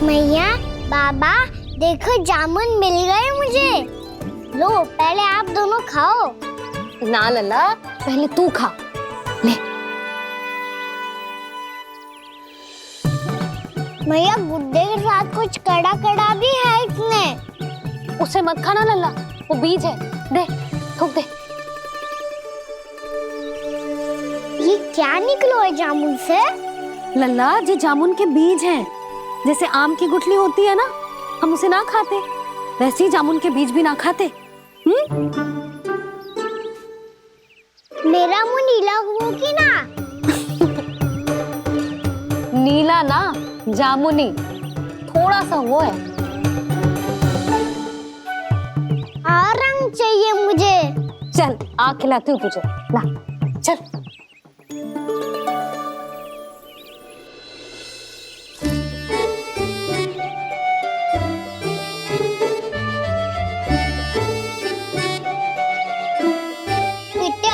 मैया, बाबा, देखो जामुन मिल गए मुझे। लो, पहले आप दोनों खाओ। ना लल्ला, पहले तू खा ले। मैया, गुड्डे के साथ कुछ कड़ा कड़ा भी है इसमें। उसे मत खाना लल्ला, वो बीज है। दे, थूक दे। ये क्या निकलो है जामुन से? लल्ला, ये जामुन के बीज हैं। जैसे आम की गुठली होती है ना, हम उसे ना खाते, वैसे ही जामुन के बीज भी ना खाते। मेरा मुंह नीला हुआ कि ना? नीला ना, जामुनी, थोड़ा सा वो है। और रंग चाहिए मुझे। चल, आ खिलाती हूँ तुझे। ला, चल।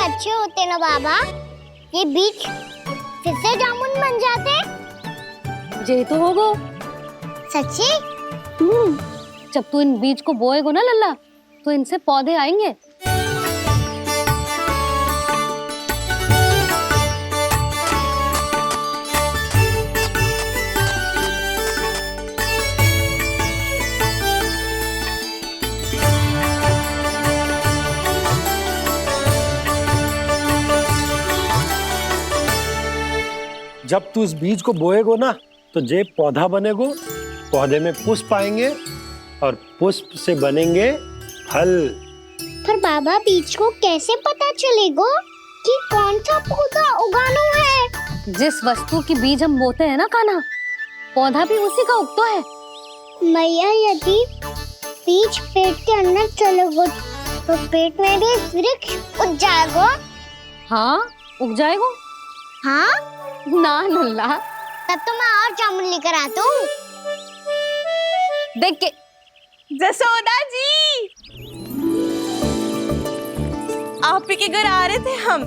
अच्छे होते ना बाबा, ये बीज फिर से जामुन बन जाते। जे तो होगो। सच्ची? जब तू इन बीज को बोएगो ना लल्ला, तो इनसे पौधे आएंगे। जब तू इस बीज को बोएगो ना, तो जे पौधा बनेगो, पौधे में पुष्प आएंगे और पुष्प से बनेंगे फल। पर बाबा, बीज को कैसे पता चलेगा कि कौन सा पौधा उगाना है? जिस वस्तु की बीज हम बोते हैं ना कान्हा, पौधा भी उसी का उगता है। मैया, यदि बीज पेट के अंदर चलेगा, तो पेट में भी वृक्ष उग जाएगा। हाँ, उग जाएगा। हाँ ना लल्ला, तब तो मैं और जामुन लेकर आता हूँ। देख के। जसोदा जी, आप ही के घर आ रहे थे हम।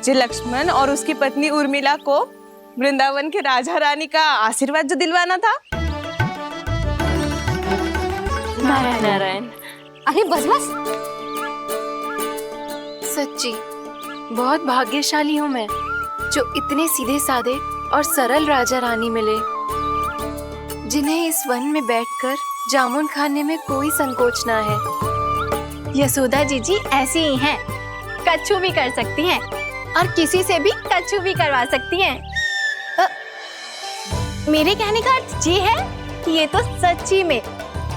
जो लक्ष्मण और उसकी पत्नी उर्मिला को वृंदावन के राजा रानी का आशीर्वाद जो दिलवाना था। नारायण नारायण। अरे बस बस। सच्ची बहुत भाग्यशाली हूँ मैं, जो इतने सीधे साधे और सरल राजा रानी मिले, जिन्हें इस वन में बैठकर जामुन खाने में कोई संकोच ना है। यशोदा जी ऐसी ही हैं, कच्छू भी कर सकती हैं और किसी से भी कच्छू भी करवा सकती हैं। मेरे कहने का अर्थ ये है कि ये तो सच्ची में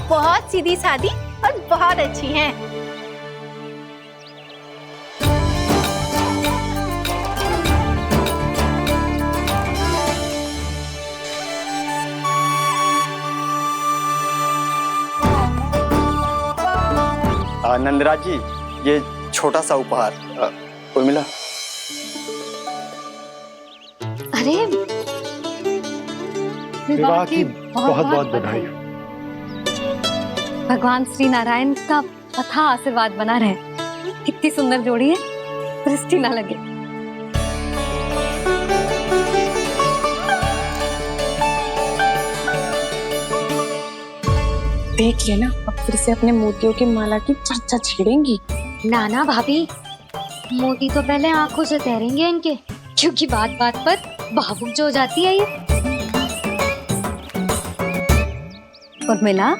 बहुत सीधी सादी और बहुत अच्छी हैं। नंदराज जी, ये छोटा सा उपहार। उर्मिला। अरे, विवाह की बहुत बहुत बधाई। भगवान श्री नारायण का अथाह आशीर्वाद बना रहे। कितनी सुंदर जोड़ी है, दृष्टि ना लगे। देख लेना, अब फिर से अपने मोतियों की माला की चर्चा छेड़ेंगी। नाना भाभी, मोती तो पहले आंखों से तैरेंगे इनके, क्योंकि बात बात पर भावुक जो हो जाती है ये। उर्मिला,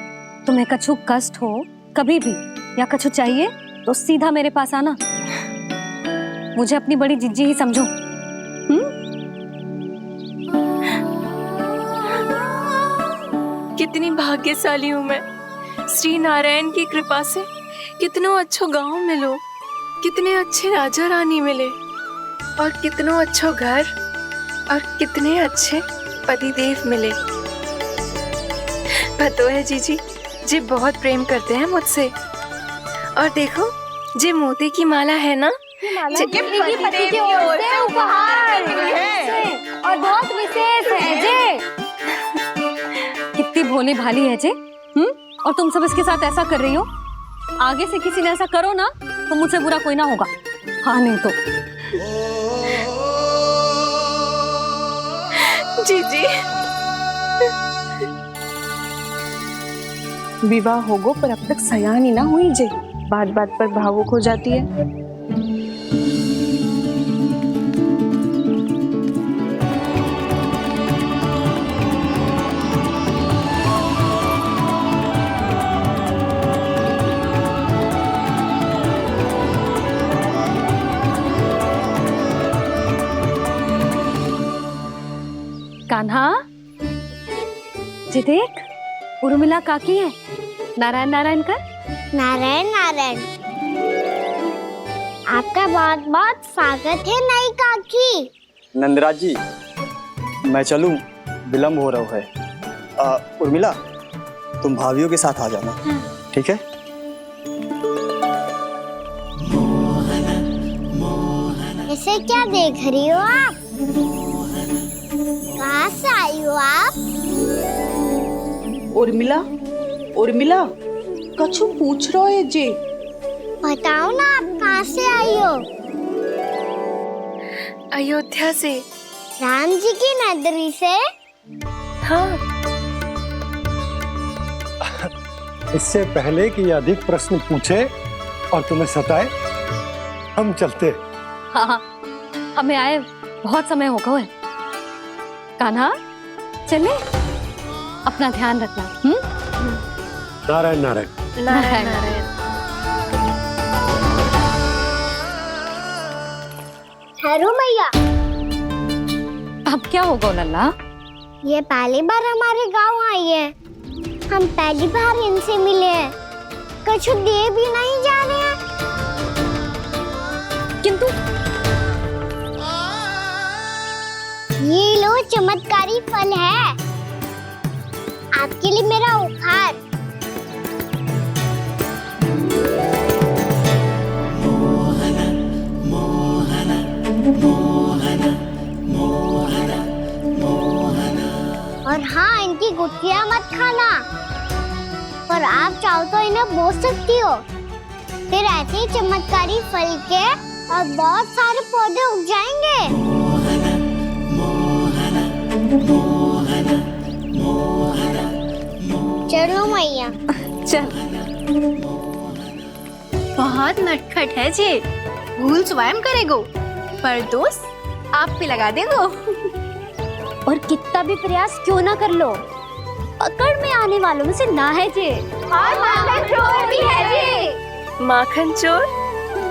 तुम्हें कछु कष्ट हो कभी भी या कछु चाहिए तो सीधा मेरे पास आना। मुझे अपनी बड़ी जिज्जी ही समझो। कितनी भाग्यशाली हूँ मैं, श्री नारायण की कृपा से कितनों अच्छो गांव मिलो। कितने अच्छे राजा रानी मिले और कितनों अच्छो घर और कितने अच्छे पतिदेव मिले। पतो है जीजी, जी बहुत प्रेम करते हैं मुझसे। और देखो, जे मोती की माला है ना, पति की ओर से उपहार और बहुत विशेष है जे। कितनी भोली भाली है जे। और तुम सब इसके साथ ऐसा कर रही हो। आगे से किसी ने ऐसा करो ना तो मुझसे बुरा कोई ना होगा। हाँ नहीं तो जीजी। विवाह होगो पर अब तक सयानी ना हुई जे, बात बात पर भावुक हो जाती है। कान्हा, जी देख, उर्मिला काकी है। नारायण नारायण कर। नारायण नारायण। आपका बहुत बहुत स्वागत है नई काकी। नंदराज जी, मैं चलूं, विलम्ब हो रहा है। उर्मिला, तुम भाभियों के साथ आ जाना, ठीक है? इसे क्या देख रही हो आप? कहाँ से आई हो आप? उर्मिला, उर्मिला, कछु पूछ रहा है जे। बताओ ना, आप कहाँ से आई हो? अयोध्या से। राम जी की नगरी से? हाँ। इससे पहले कि अधिक प्रश्न पूछे और तुम्हें सताए, हम चलते। हाँ, हमें आए बहुत समय हो गया है। कान्हा, चले, अपना ध्यान रखना। नारायण नारायण। नारायण नारायण। ठहरू मैया। अब क्या होगा लल्ला? ये पहली बार हमारे गांव आई है। हम पहली बार इनसे मिले हैं। कछु दे भी नहीं जा रहे हैं। किंतु ये लो, चमत्कारी फल है आपके लिए, मेरा उपहार। और हाँ, इनकी गुठलियां मत खाना। और आप चाहो तो इन्हें बो सकती हो। फिर ऐसे ही चमत्कारी फल के और बहुत सारे पौधे उग जाएंगे। चलो मैया। चल। बहुत नटखट है जे, भूल स्वयं करेगो, पर दोस्त आप पे लगा देगो। और कितना भी प्रयास क्यों ना कर लो, पकड़ में आने वालों में से ना है जे। और माखन चोर भी है जे। माखन चोर?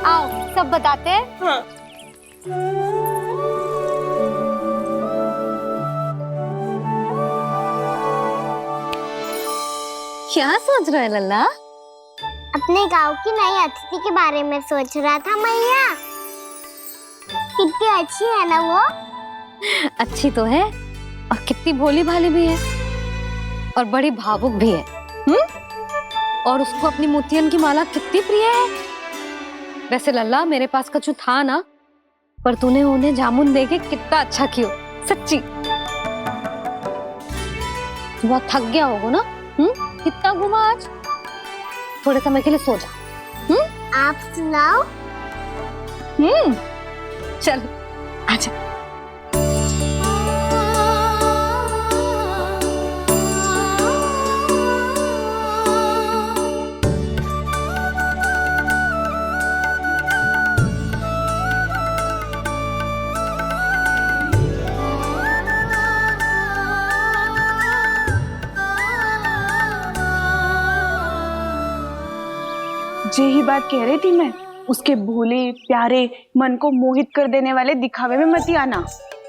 आओ सब बताते हैं। हाँ। क्या सोच रहे लल्ला? अपने गांव की नई अतिथि के बारे में सोच रहा था मैया। कितनी अच्छी है ना वो? अच्छी तो है और कितनी भोली भाली भी है और बड़ी भावुक भी है। और उसको अपनी मोतियन की माला कितनी प्रिय है। वैसे लल्ला, मेरे पास कछु था ना, पर तूने उन्हें जामुन देके कितना अच्छा किया, सच्ची। बहुत थक गया होगा ना? कितना घूमा आज? थोड़े समय के लिए सो जा। आप सुनाओ। चल आजा। यही बात कह रही थी मैं, उसके भोले प्यारे मन को मोहित कर देने वाले दिखावे में मत आना।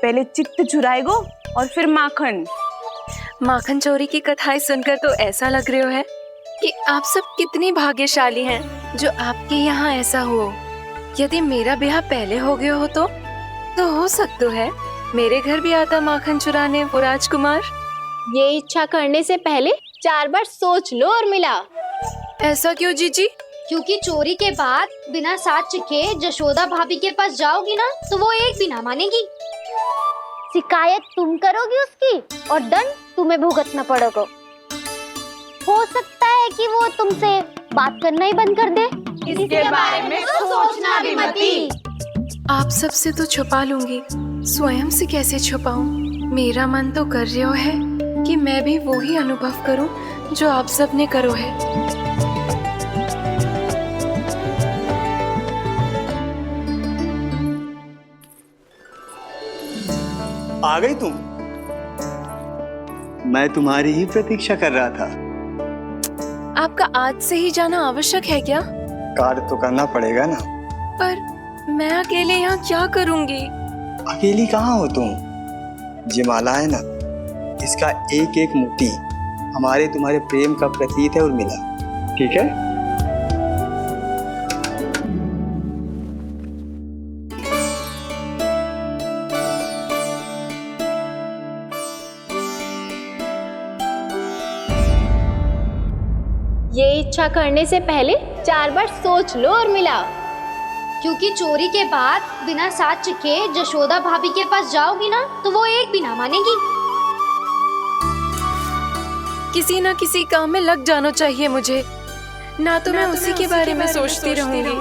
पहले चित्त चुराएगो और फिर माखन। माखन चोरी की कथाएं सुनकर तो ऐसा लग रहा है कि आप सब कितनी भाग्यशाली हैं जो आपके यहाँ ऐसा हो। यदि मेरा ब्याह पहले हो गया हो तो हो सकता है मेरे घर भी आता माखन चुराने वो राजकुमार। ये इच्छा करने से पहले 4 बार सोच लो उर्मिला। ऐसा क्यों जीजी? क्योंकि चोरी के बाद बिना साथ चिखे जशोदा भाभी के पास जाओगी ना तो वो एक भी ना मानेगी। शिकायत तुम करोगी उसकी और दंड तुम्हें भुगतना पड़ेगा। हो सकता है कि वो तुमसे बात करना ही बंद कर दे। इसके बारे में तो सोचना भी मती। आप सबसे तो छुपा लूंगी, स्वयं से कैसे छुपाऊं? मेरा मन तो कर रहा है कि मैं भी वो ही अनुभव करूं जो आप सब ने करो है। आ गई तुम? मैं तुम्हारी ही प्रतीक्षा कर रहा था। आपका आज से ही जाना आवश्यक है क्या? कार्य तो करना पड़ेगा ना। पर मैं अकेले यहाँ क्या करूँगी? अकेली कहाँ हो तुम? ये माला है ना, इसका एक एक मोती हमारे तुम्हारे प्रेम का प्रतीक है उर्मिला, ठीक है? ये इच्छा करने से पहले 4 बार सोच लो उर्मिला। क्योंकि चोरी के बाद बिना साथ चिखे जशोदा भाभी के पास जाओगी ना तो वो एक भी ना मानेगी। किसी ना किसी काम में लग जाना चाहिए मुझे, ना तो मैं उसी के बारे में सोचती रहूंगी।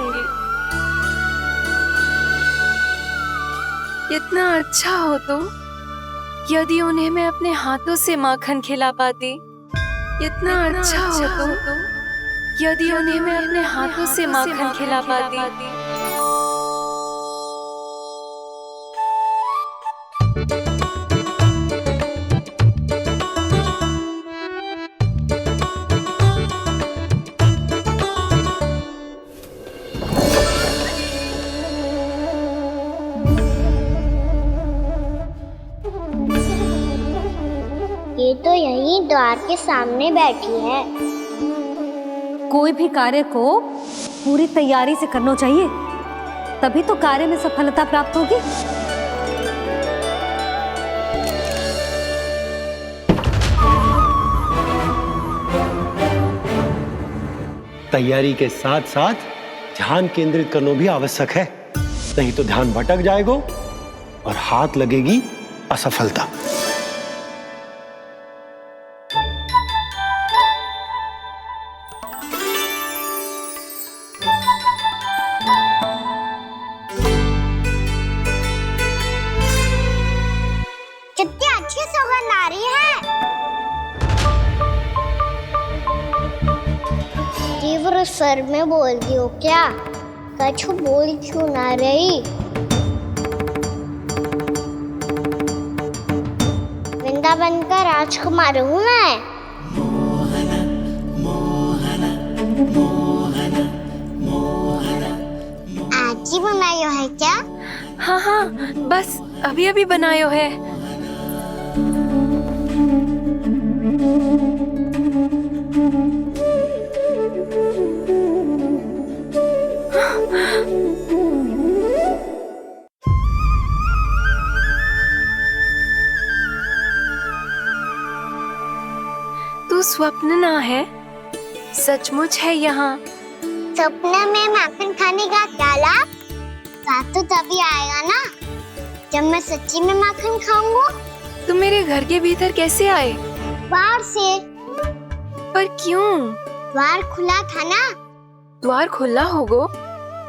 इतना अच्छा हो तो यदि उन्हें मैं अपने हाथों से माखन खिला पाती। इतना अच्छा हो तो यदि उन्हें मैं अपने हाथों से माखन खिला पाती। ये तो यहीं द्वार के सामने बैठी है। कोई भी कार्य को पूरी तैयारी से करना चाहिए, तभी तो कार्य में सफलता प्राप्त होगी। तैयारी के साथ साथ ध्यान केंद्रित करना भी आवश्यक है, नहीं तो ध्यान भटक जाएगा और हाथ लगेगी असफलता। कितनी अच्छी सौगंध आ रही है। तीव्र स्वर में बोल रही हो क्या? कछु बोल क्यों ना रही? वृंदावन का राजकुमार हूँ मैं। आज ही बनायो है क्या? हाँ हाँ, बस अभी अभी बनायो है। तू स्वप्न ना है, सचमुच है यहाँ। सपने में माखन खाने का क्या लाभ? स्वाद तो तभी आएगा ना जब मैं सच्ची में माखन खाऊंगा। तुम मेरे घर के भीतर कैसे आए? बाहर से। पर क्यों? द्वार खुला था ना। द्वार खुला होगा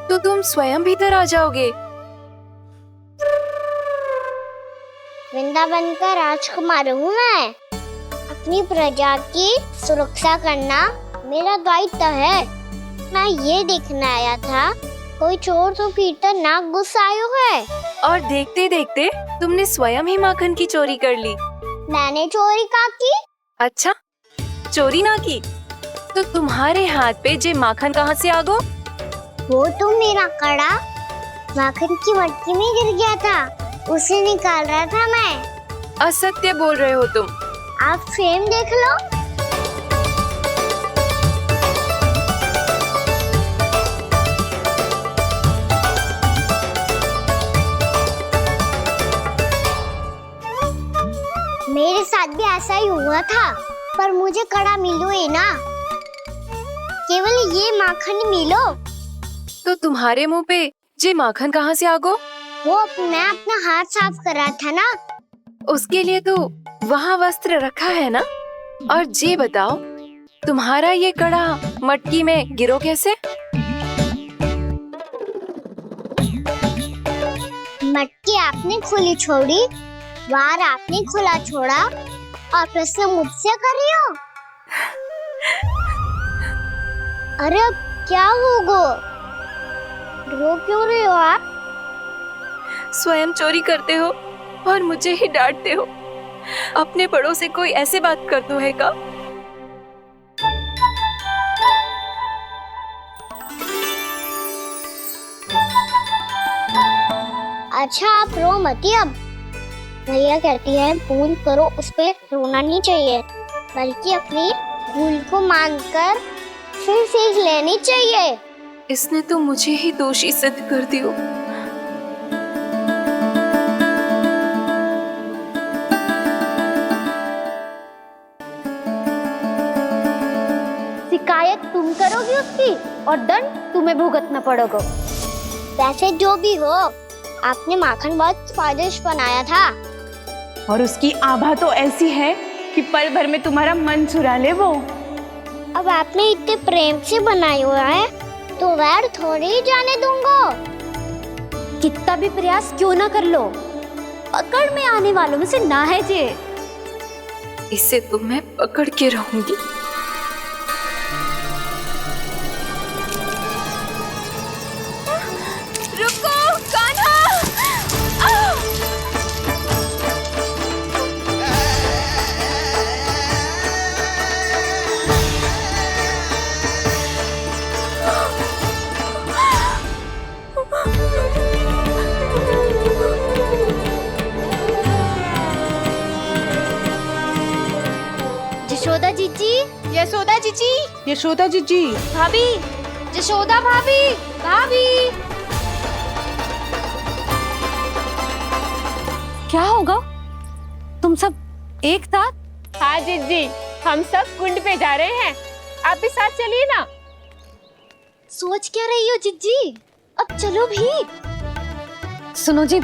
तो तुम स्वयं भीतर आ जाओगे। वृंदावन का राजकुमार हूँ मैं। अपनी प्रजा की सुरक्षा करना मेरा दायित्व है। मैं ये देखने आया था कोई चोर तो भीतर ना घुस आयो है। और देखते देखते तुमने स्वयं ही माखन की चोरी कर ली। मैंने चोरी का की? अच्छा, चोरी ना की तो तुम्हारे हाथ पे जे माखन कहाँ से आ गो? वो तो मेरा कड़ा माखन की मटकी में गिर गया था, उसे निकाल रहा था मैं। असत्य बोल रहे हो तुम। आप फ्रेम देख लो। मेरे साथ भी ऐसा ही हुआ था, पर मुझे कड़ा मिलो ही ना, केवल ये माखन ही मिलो। तो तुम्हारे मुंह पे जे माखन कहाँ से आ गो? वो मैं अपना हाथ साफ कर रहा था ना। उसके लिए तो वहाँ वस्त्र रखा है ना। और जे बताओ, तुम्हारा ये कड़ा मटकी में गिरो कैसे? मटकी आपने खुली छोड़ी, वार आपने खुला छोड़ा, और प्रश्न मुझसे कर रही हो? अरे अब क्या होगा? रो क्यों रहे हो आप? स्वयं चोरी करते हो और मुझे ही डांटते हो। अपने बड़ों से कोई ऐसे बात कर दो है का? अच्छा आप रो मती। अब भैया कहती है भूल करो, उस पे रोना नहीं चाहिए, बल्कि अपनी भूल को मानकर फिर सीख लेनी चाहिए। इसने तो मुझे ही दोषी सिद्ध कर दियो। शिकायत तुम करोगी उसकी और दंड तुम्हें भुगतना पड़ेगा। वैसे जो भी हो, आपने माखन बहुत स्वादिष्ट बनाया था। और उसकी आभा तो ऐसी है कि पल भर में तुम्हारा मन चुरा ले वो। अब आपने इतने प्रेम से बनाया हुआ है तो वैर थोड़ी ही जाने दूंगा। कितना भी प्रयास क्यों ना कर लो, पकड़ में आने वालों में से ना है जे। इसे तो मैं पकड़ के रहूंगी। रुको कान्हा! यशोदा जीजी, यशोदा जीजी, यशोदा जीजी, भाभी, यशोदा भाभी, भाभी। क्या होगा? तुम सब एक साथ? हाँ जीजी, हम सब कुंड पे जा रहे हैं, आप भी साथ चलिए ना। सोच क्या रही हो जीजी? अब चलो भी। सुनो जी,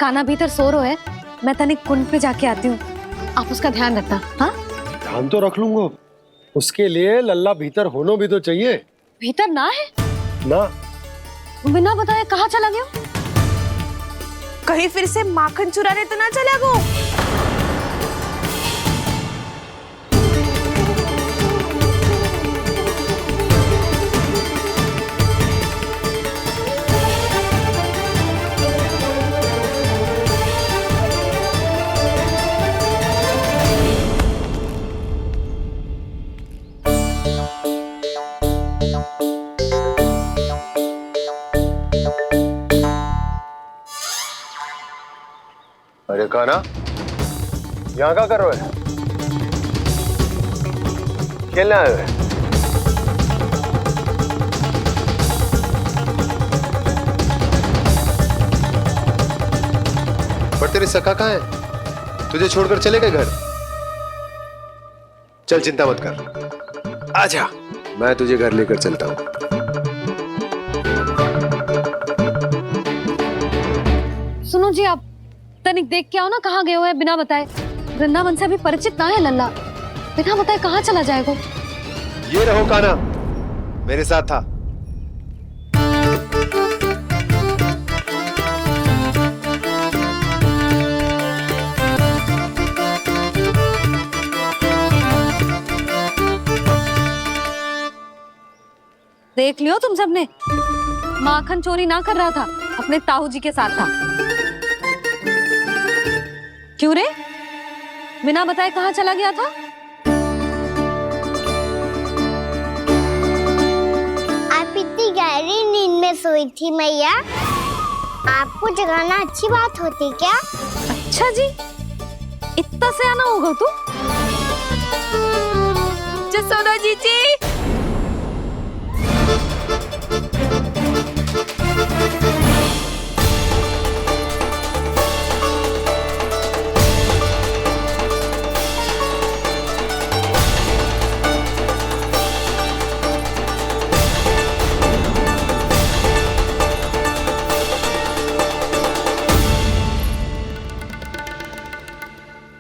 कान्हा भीतर सो रहा है, मैं तनिक कुंड पे जाके आती हूँ, आप उसका ध्यान रखना। हाँ, ध्यान तो रख लूंगा, उसके लिए लल्ला भीतर होना भी तो चाहिए। भीतर ना है ना? बिना बताए कहाँ चला गया? कहीं फिर से माखन चुराने तो ना चला गो? अरे कान्हा, यहाँ क्या कर रहे हो? खेलने आए हुए? पर तेरी सखा कहाँ है? तुझे छोड़कर चले गए घर? चल चिंता मत कर, आजा, मैं तुझे घर लेकर चलता हूँ। सुनो जी, आप तनिक देख के आओ ना, कहाँ गए हुए हैं बिना बताए। वृंदावन से अभी परिचित ना है लल्ला, बिना बताए कहाँ चला जाएगा? ये रहो कान्हा, मेरे साथ था। देख लियो तुम सबने, माखन चोरी ना कर रहा था, अपने ताऊ जी के साथ था। क्यों रे, बिना बताए कहाँ चला गया था? आप इतनी गहरी नींद में सोई थी मैया, आपको जगाना अच्छी बात होती क्या? अच्छा जी, इतना सयाना होगा तू? जसोदा जीजी,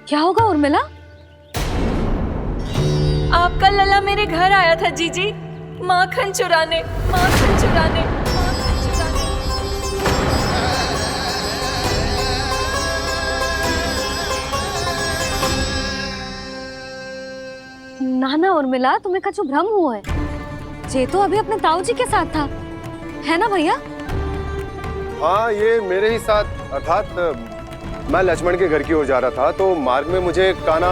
क्या होगा उर्मिला? आपका लला मेरे घर आया था जीजी, माखन चुराने, माखन चुराने, माखन चुराने। ना ना उर्मिला, तुम्हें कछु भ्रम हुआ है। जे तो अभी अपने ताऊ जी के साथ था, है ना भैया? हाँ, ये मेरे ही साथ, अर्थात मैं लक्ष्मण के घर की ओर जा रहा था तो मार्ग में मुझे कान्हा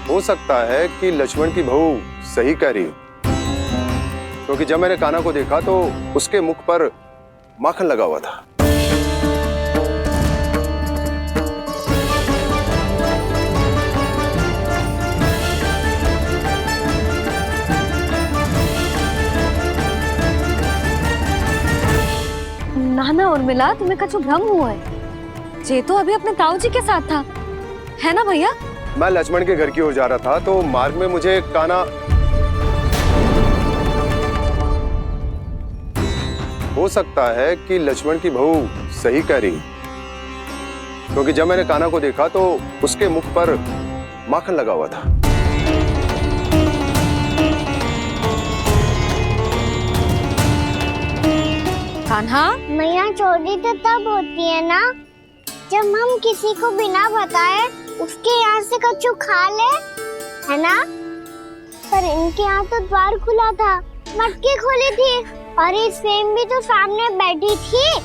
हो सकता है कि लक्ष्मण की बहू सही कह रही, क्योंकि जब मैंने कान्हा को देखा तो उसके मुख पर माखन लगा हुआ था। ना ना उर्मिला, तुम्हें कछु भ्रम हुआ है। जे तो अभी अपने ताऊ जी के साथ था, है ना भैया? मैं लक्ष्मण के घर की ओर जा रहा था तो मार्ग में मुझे कान्हा हो सकता है कि लक्ष्मण की बहू सही कह रही, क्योंकि जब मैंने कान्हा को देखा तो उसके मुख पर माखन लगा हुआ था। कान्हा, मैया चोरी तो तब होती है ना जब हम किसी को बिना बताए उसके यहाँ से कछु खा ले, है ना? पर इनके यहाँ तो द्वार खुला था, मटकी खोली थी और इस फेम भी तो सामने बैठी थी।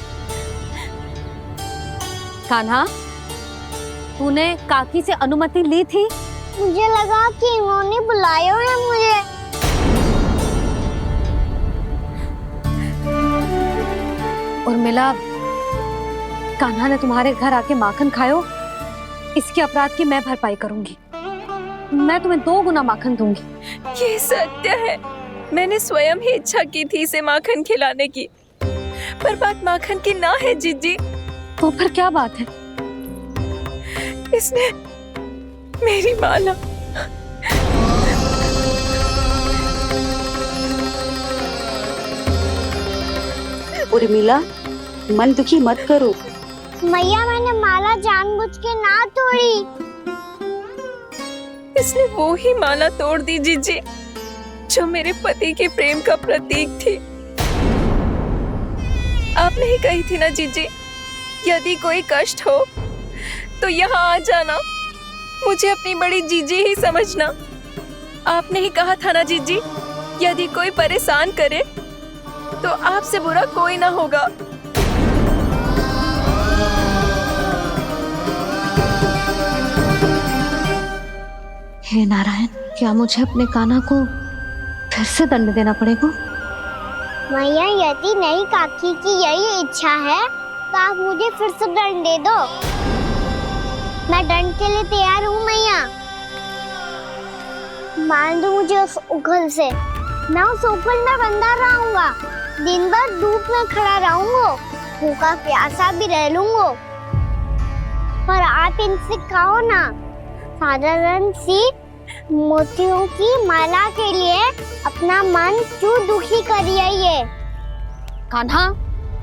कान्हा, तूने काकी से अनुमति ली थी? मुझे लगा कि इन्होंने बुलाया है मुझे। उर्मिला, कान्हा ने तुम्हारे घर आके माखन खायो, इसके अपराध की मैं भरपाई करूंगी। मैं तुम्हें 2 गुना माखन दूंगी। ये सत्य है, मैंने स्वयं ही इच्छा की थी इसे माखन खिलाने की, पर बात माखन की ना है जीजी। तो फिर क्या बात है? इसने मेरी माला उर्मिला, मन दुखी मत करो। मैया, मैंने माला जानबूझ के ना तोड़ी। इसने वो ही माला तोड़ दी जीजी जो मेरे पति के प्रेम का प्रतीक थी। आपने ही कही थी ना जीजी, यदि कोई कष्ट हो तो यहाँ आ जाना, मुझे अपनी बड़ी जीजी ही समझना। आपने ही कहा था ना जीजी, यदि कोई परेशान करे तो आपसे बुरा कोई ना होगा। हे नारायण, क्या मुझे अपने कान्हा को फिर से दंड देना पड़ेगा? मैया, यदि नहीं काकी की यही इच्छा है तो आप मुझे फिर से दंड दे दो। मैं दंड के लिए तैयार हूँ मैया। मान दो मुझे उस उखल से, मैं उस उखल में बंधा रहूंगा, दिन भर धूप में खड़ा रहूंगा, भूखा प्यासा भी रह लूंगा। पर आप इनसे कहो ना, साधारण सी मोतियों की माला के लिए अपना मन क्यों दुखी करिए? कान्हा,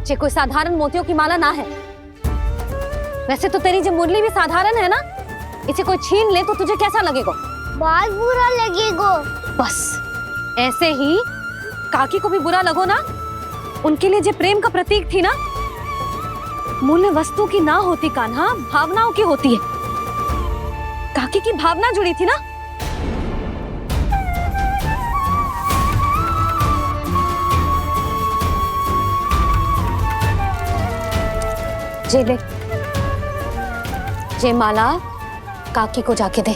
ये कोई साधारण मोतियों की माला ना है। वैसे तो तेरी जो मुरली भी साधारण है ना, इसे कोई छीन ले तो तुझे कैसा लगेगा? बहुत बुरा लगेगा। बस ऐसे ही काकी को भी बुरा लगो ना। उनके लिए जो प्रेम का प्रतीक थी ना, मूल्य वस्तु की ना होती कान्हा, भावनाओं की होती है। काकी की भावना जुड़ी थी ना। जे ले, जे माला काकी को जाके दे।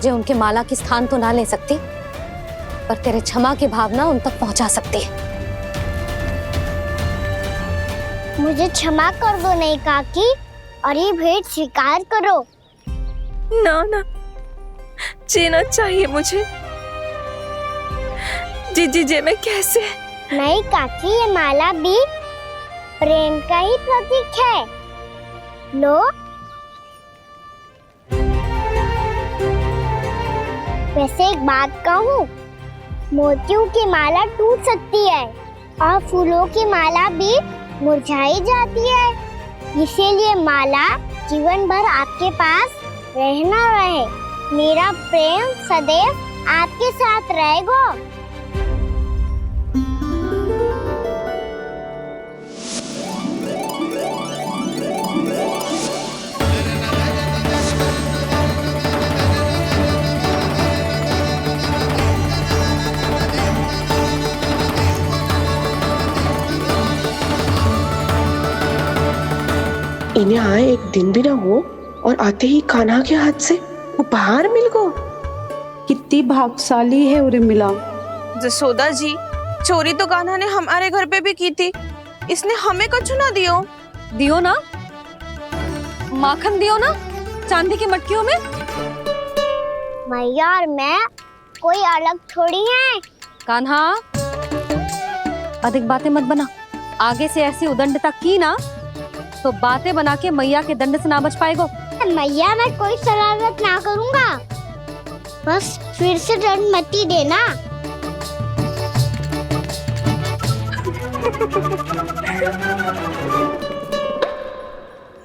जे उनके माला की स्थान तो ना ले सकती, पर तेरे क्षमा की भावना उन तक पहुंचा सकती है। मुझे क्षमा कर दो नहीं काकी, और ये भेंट स्वीकार करो। ना ना, जीना चाहिए मुझे। जीजी जे मैं कैसे? नहीं काकी, ये माला भी प्रेम का ही प्रतीक है। लो, वैसे एक बात कहूँ, मोतियों की माला टूट सकती है, और फूलों की माला भी मुरझाई जाती है। इसीलिए माला जीवन भर आपके पास रहना रहे। मेरा प्रेम सदैव आपके साथ रहेगा। इन्हें आए एक दिन भी ना हो और आते ही कान्हा के हाथ से उपहार मिल गो। कितनी भाग्यशाली है उर्मिला। जसोदा जी, चोरी तो कान्हा ने हमारे घर पे भी की थी, इसने हमें कछु ना दियो। दियो ना, माखन दियो ना चांदी की मटकियों में। मैया और मैं कोई अलग थोड़ी हैं। कान्हा, अधिक बातें मत बना। आगे से ऐसी उदंडता की ना तो बातें बना के मैया के दंड से ना बच पाएगो। मैया, मैं कोई शरारत ना करूंगा, बस फिर से दंड मत ही देना।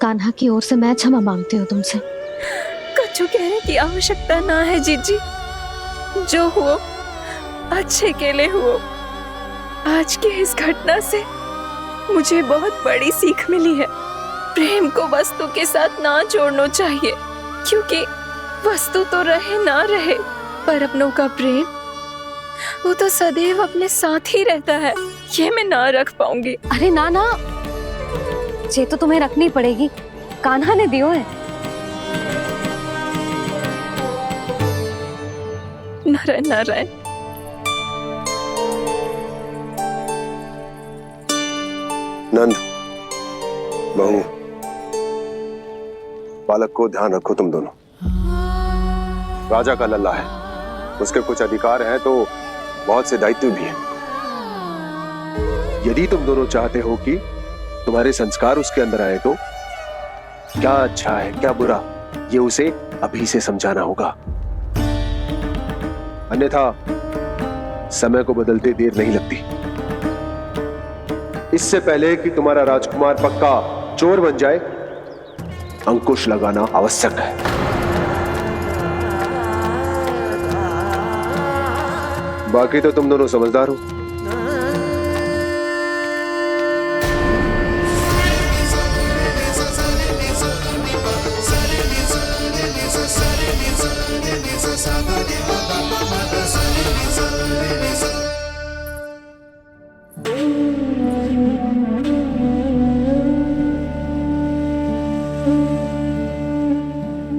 कान्हा की ओर से मैं क्षमा मांगती हूँ तुमसे। कछु कहने की आवश्यकता ना है जीजी, जो हुआ अच्छे के लिए हुआ। आज की इस घटना से मुझे बहुत बड़ी सीख मिली है। प्रेम को वस्तु के साथ ना जोड़ना चाहिए, क्योंकि वस्तु तो रहे ना रहे, पर अपनों का प्रेम वो तो सदैव अपने साथ ही रहता है। ये मैं ना रख पाऊंगी। अरे ना ना, ये तो तुम्हें रखनी पड़ेगी। कान्हा ने दियो है। नारायण नारायण। नंद, बहू, बालक को ध्यान रखो तुम दोनों। राजा का लल्ला है, उसके कुछ अधिकार हैं तो बहुत से दायित्व भी हैं। यदि तुम दोनों चाहते हो कि तुम्हारे संस्कार उसके अंदर आए तो क्या अच्छा है क्या बुरा, ये उसे अभी से समझाना होगा। अन्यथा समय को बदलते देर नहीं लगती। इससे पहले कि तुम्हारा राजकुमार पक्का चोर बन जाए, अंकुश लगाना आवश्यक है। बाकी तो तुम दोनों समझदार हो।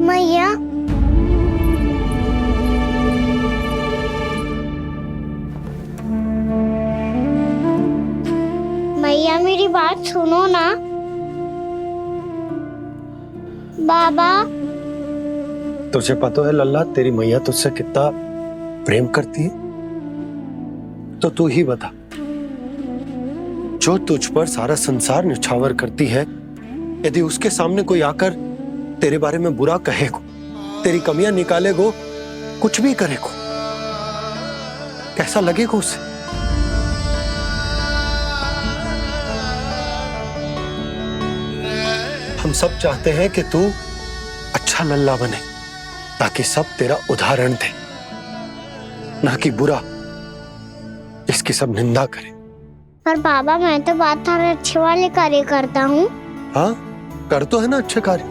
मैया, मैया मेरी बात सुनो ना। बाबा, तुझे पता है लल्ला, तेरी मैया तुझसे कितना प्रेम करती है? तो तू ही बता, जो तुझ पर सारा संसार न्यौछावर करती है, यदि उसके सामने कोई आकर तेरे बारे में बुरा कहेगो, तेरी कमियां निकालेगो, कुछ भी करेगो, कैसा लगेगा उसे? हम सब चाहते हैं कि तू अच्छा लल्ला बने, ताकि सब तेरा उदाहरण दे, ना कि बुरा जिसकी सब निंदा करे। पर बाबा, मैं तो बात थारे अच्छे वाले कार्य करता हूँ। हाँ, कर तो है ना अच्छे कार्य,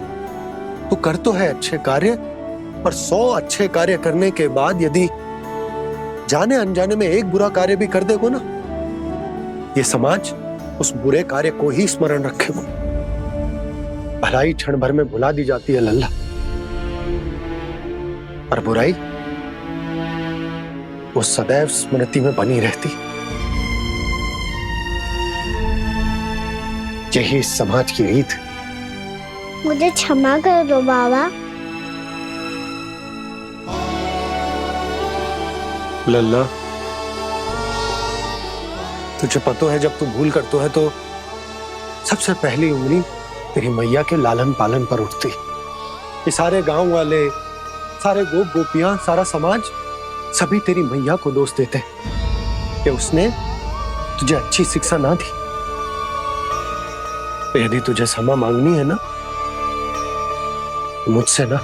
तू कर तो है अच्छे कार्य, पर 100 अच्छे कार्य करने के बाद यदि जाने अनजाने में एक बुरा कार्य भी कर देगो ना, ये समाज उस बुरे कार्य को ही स्मरण रखेगो। भलाई क्षण भर में भुला दी जाती है लल्ला, पर बुराई वो सदैव स्मृति में बनी रहती। यही इस समाज की रीत। मुझे क्षमा कर दो बाबा। लल्ला, तुझे पता है जब तू भूल करतो है तो सबसे पहली उंगली तेरी मैया के लालन पालन पर उठती। ये सारे गांव वाले, सारे गोप गोपियां, सारा समाज, सभी तेरी मैया को दोष देते कि उसने तुझे अच्छी शिक्षा ना दी, तो यदि तुझे क्षमा मांगनी है ना, तो मुझसे ना,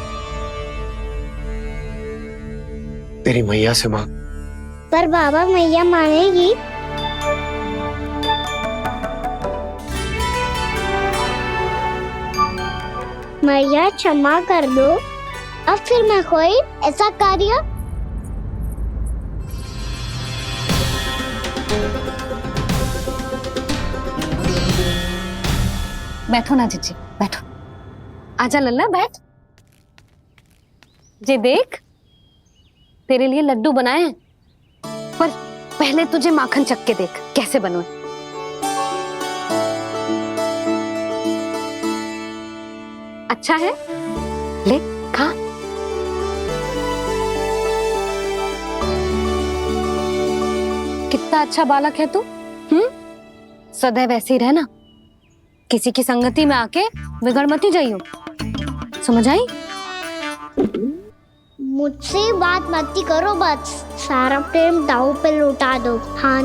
तेरी मैया से मांग। पर बाबा मैया मानेगी? मैया क्षमा कर दो, अब फिर मैं कोई ऐसा कार्य। बैठो ना जीजी, बैठो। आजा लल्ला, बैठ। जे देख, तेरे लिए लड्डू बनाए हैं, पर पहले तुझे माखन चख के देख कैसे बने। अच्छा है, ले खा। कितना अच्छा बालक है तू। सदैव ऐसे ही रहना, किसी की संगति में आके बिगड़ मत जाइयो, समझ आई? मुझसे बात मत करो, बस सारा प्रेम दाव पे लौटा दो। हाँ